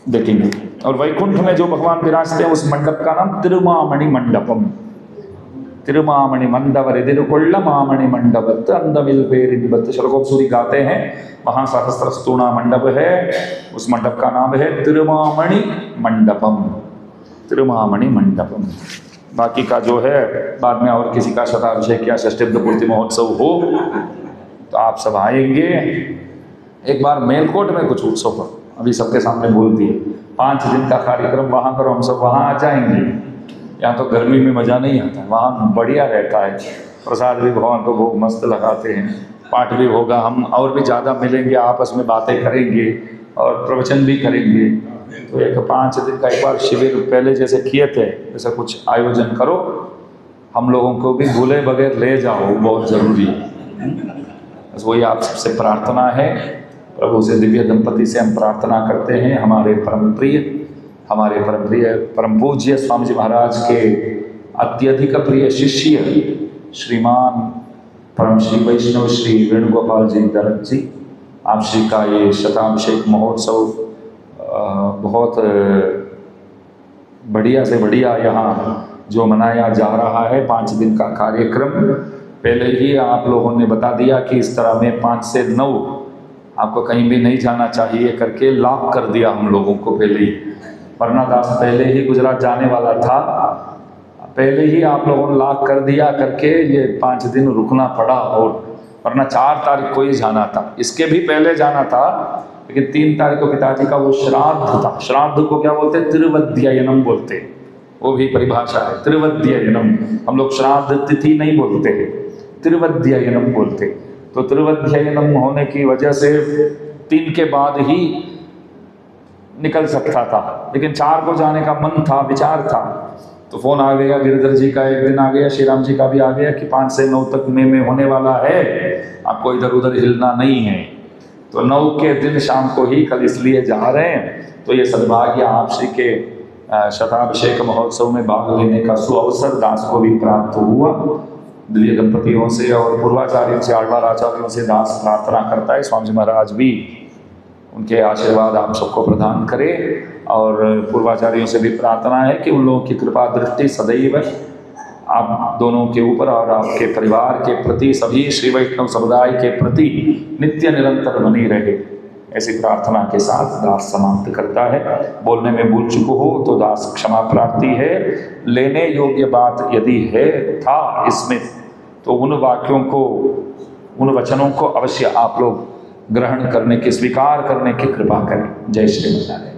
देखेंगे। और वैकुंठ में जो भगवान विराजते हैं उस मंडप का नाम तिरुमामणि मंडपम, तिरुमामणि मंडवर मामणि मंडपत अंदविल पेरिबत, शरकोपसूरी गाते हैं। वहाँ सहस्त्रस्तूणा मंडप है, उस मंडप का नाम है तिरुमामणि मंडपम, तिरुमामणि मंडपम। बाकी का जो है बाद में और किसी का शताभिषेक या षष्ठीब्द पूर्ति महोत्सव हो तो आप सब आएंगे। एक बार मेलकोट में कुछ उत्सव हो, अभी सबके सामने बोल दिए, 5 दिन का कार्यक्रम वहाँ करो, हम सब वहाँ आ जाएंगे। यहाँ तो गर्मी में मज़ा नहीं आता, वहाँ बढ़िया रहता है, प्रसाद भी भगवान को भोग मस्त लगाते हैं, पाठ भी होगा, हम और भी ज़्यादा मिलेंगे, आपस में बातें करेंगे और प्रवचन भी करेंगे। तो एक 5 दिन का एक बार शिविर पहले जैसे किए थे वैसा कुछ आयोजन करो, हम लोगों को भी भूले बगैर ले जाओ, बहुत ज़रूरी है। बस वही आप सबसे प्रार्थना है, प्रभु से दिव्य दंपति से हम प्रार्थना करते हैं, हमारे परम प्रिय परम पूज्य स्वामी जी महाराज के अत्यधिक प्रिय शिष्य श्रीमान परम श्री वैष्णव श्री वेणुगोपाल जी दरद जी, आप श्री का ये शताभिषेक महोत्सव बहुत बढ़िया से बढ़िया यहाँ जो मनाया जा रहा है। 5 दिन का कार्यक्रम पहले ही आप लोगों ने बता दिया कि इस तरह में 5 से 9 आपको कहीं भी नहीं जाना चाहिए करके लॉक कर दिया हम लोगों को पहले ही। वरना दास पहले ही गुजरात जाने वाला था, पहले ही आप लोगों ने लॉक कर दिया करके ये 5 दिन रुकना पड़ा, और वरना 4 तारीख को ही जाना था, इसके भी पहले जाना था, लेकिन 3 तारीख को पिताजी का वो श्राद्ध था। श्राद्ध को क्या बोलते हैं? त्रिवध्ययनम बोलते हैं, वो भी परिभाषा है त्रिवध्ययनम। हम लोग श्राद्ध तिथि नहीं बोलते हैं, त्रिवध्ययनम बोलते। तो त्रिवध्ययनम होने की वजह से 3 के बाद ही निकल सकता था, लेकिन 4 को जाने का मन था, विचार था। तो फोन आ गया गिरिधर जी का, एक दिन आ गया, श्री राम जी का भी आ गया कि 5 से 9 तक में होने वाला है, आपको इधर उधर हिलना नहीं है। तो 9 के दिन शाम को ही कल इसलिए जा रहे हैं। तो ये सद्भाग्य आप श्री के शताभिषेक महोत्सव में भाग लेने का सुअवसर दास को भी प्राप्त हुआ। दिव्य दंपतियों से और पूर्वाचार्यों से, आಳ್वार आचार्यों से दास प्रार्थना करता है स्वामी जी महाराज भी उनके आशीर्वाद आप सबको प्रदान करें। और पूर्वाचार्यों से भी प्रार्थना है कि उन लोगों की कृपा दृष्टि सदैव आप दोनों के ऊपर और आपके परिवार के प्रति, सभी श्री वैष्णव समुदाय के प्रति नित्य निरंतर बनी रहे। ऐसी प्रार्थना के साथ दास समाप्त करता है। बोलने में भूल चुको हो तो दास क्षमा प्रार्थी है। लेने योग्य बात यदि है था इसमें तो उन वाक्यों को, उन वचनों को अवश्य आप लोग ग्रहण करने की, स्वीकार करने की कृपा करें। जय श्री नारायण।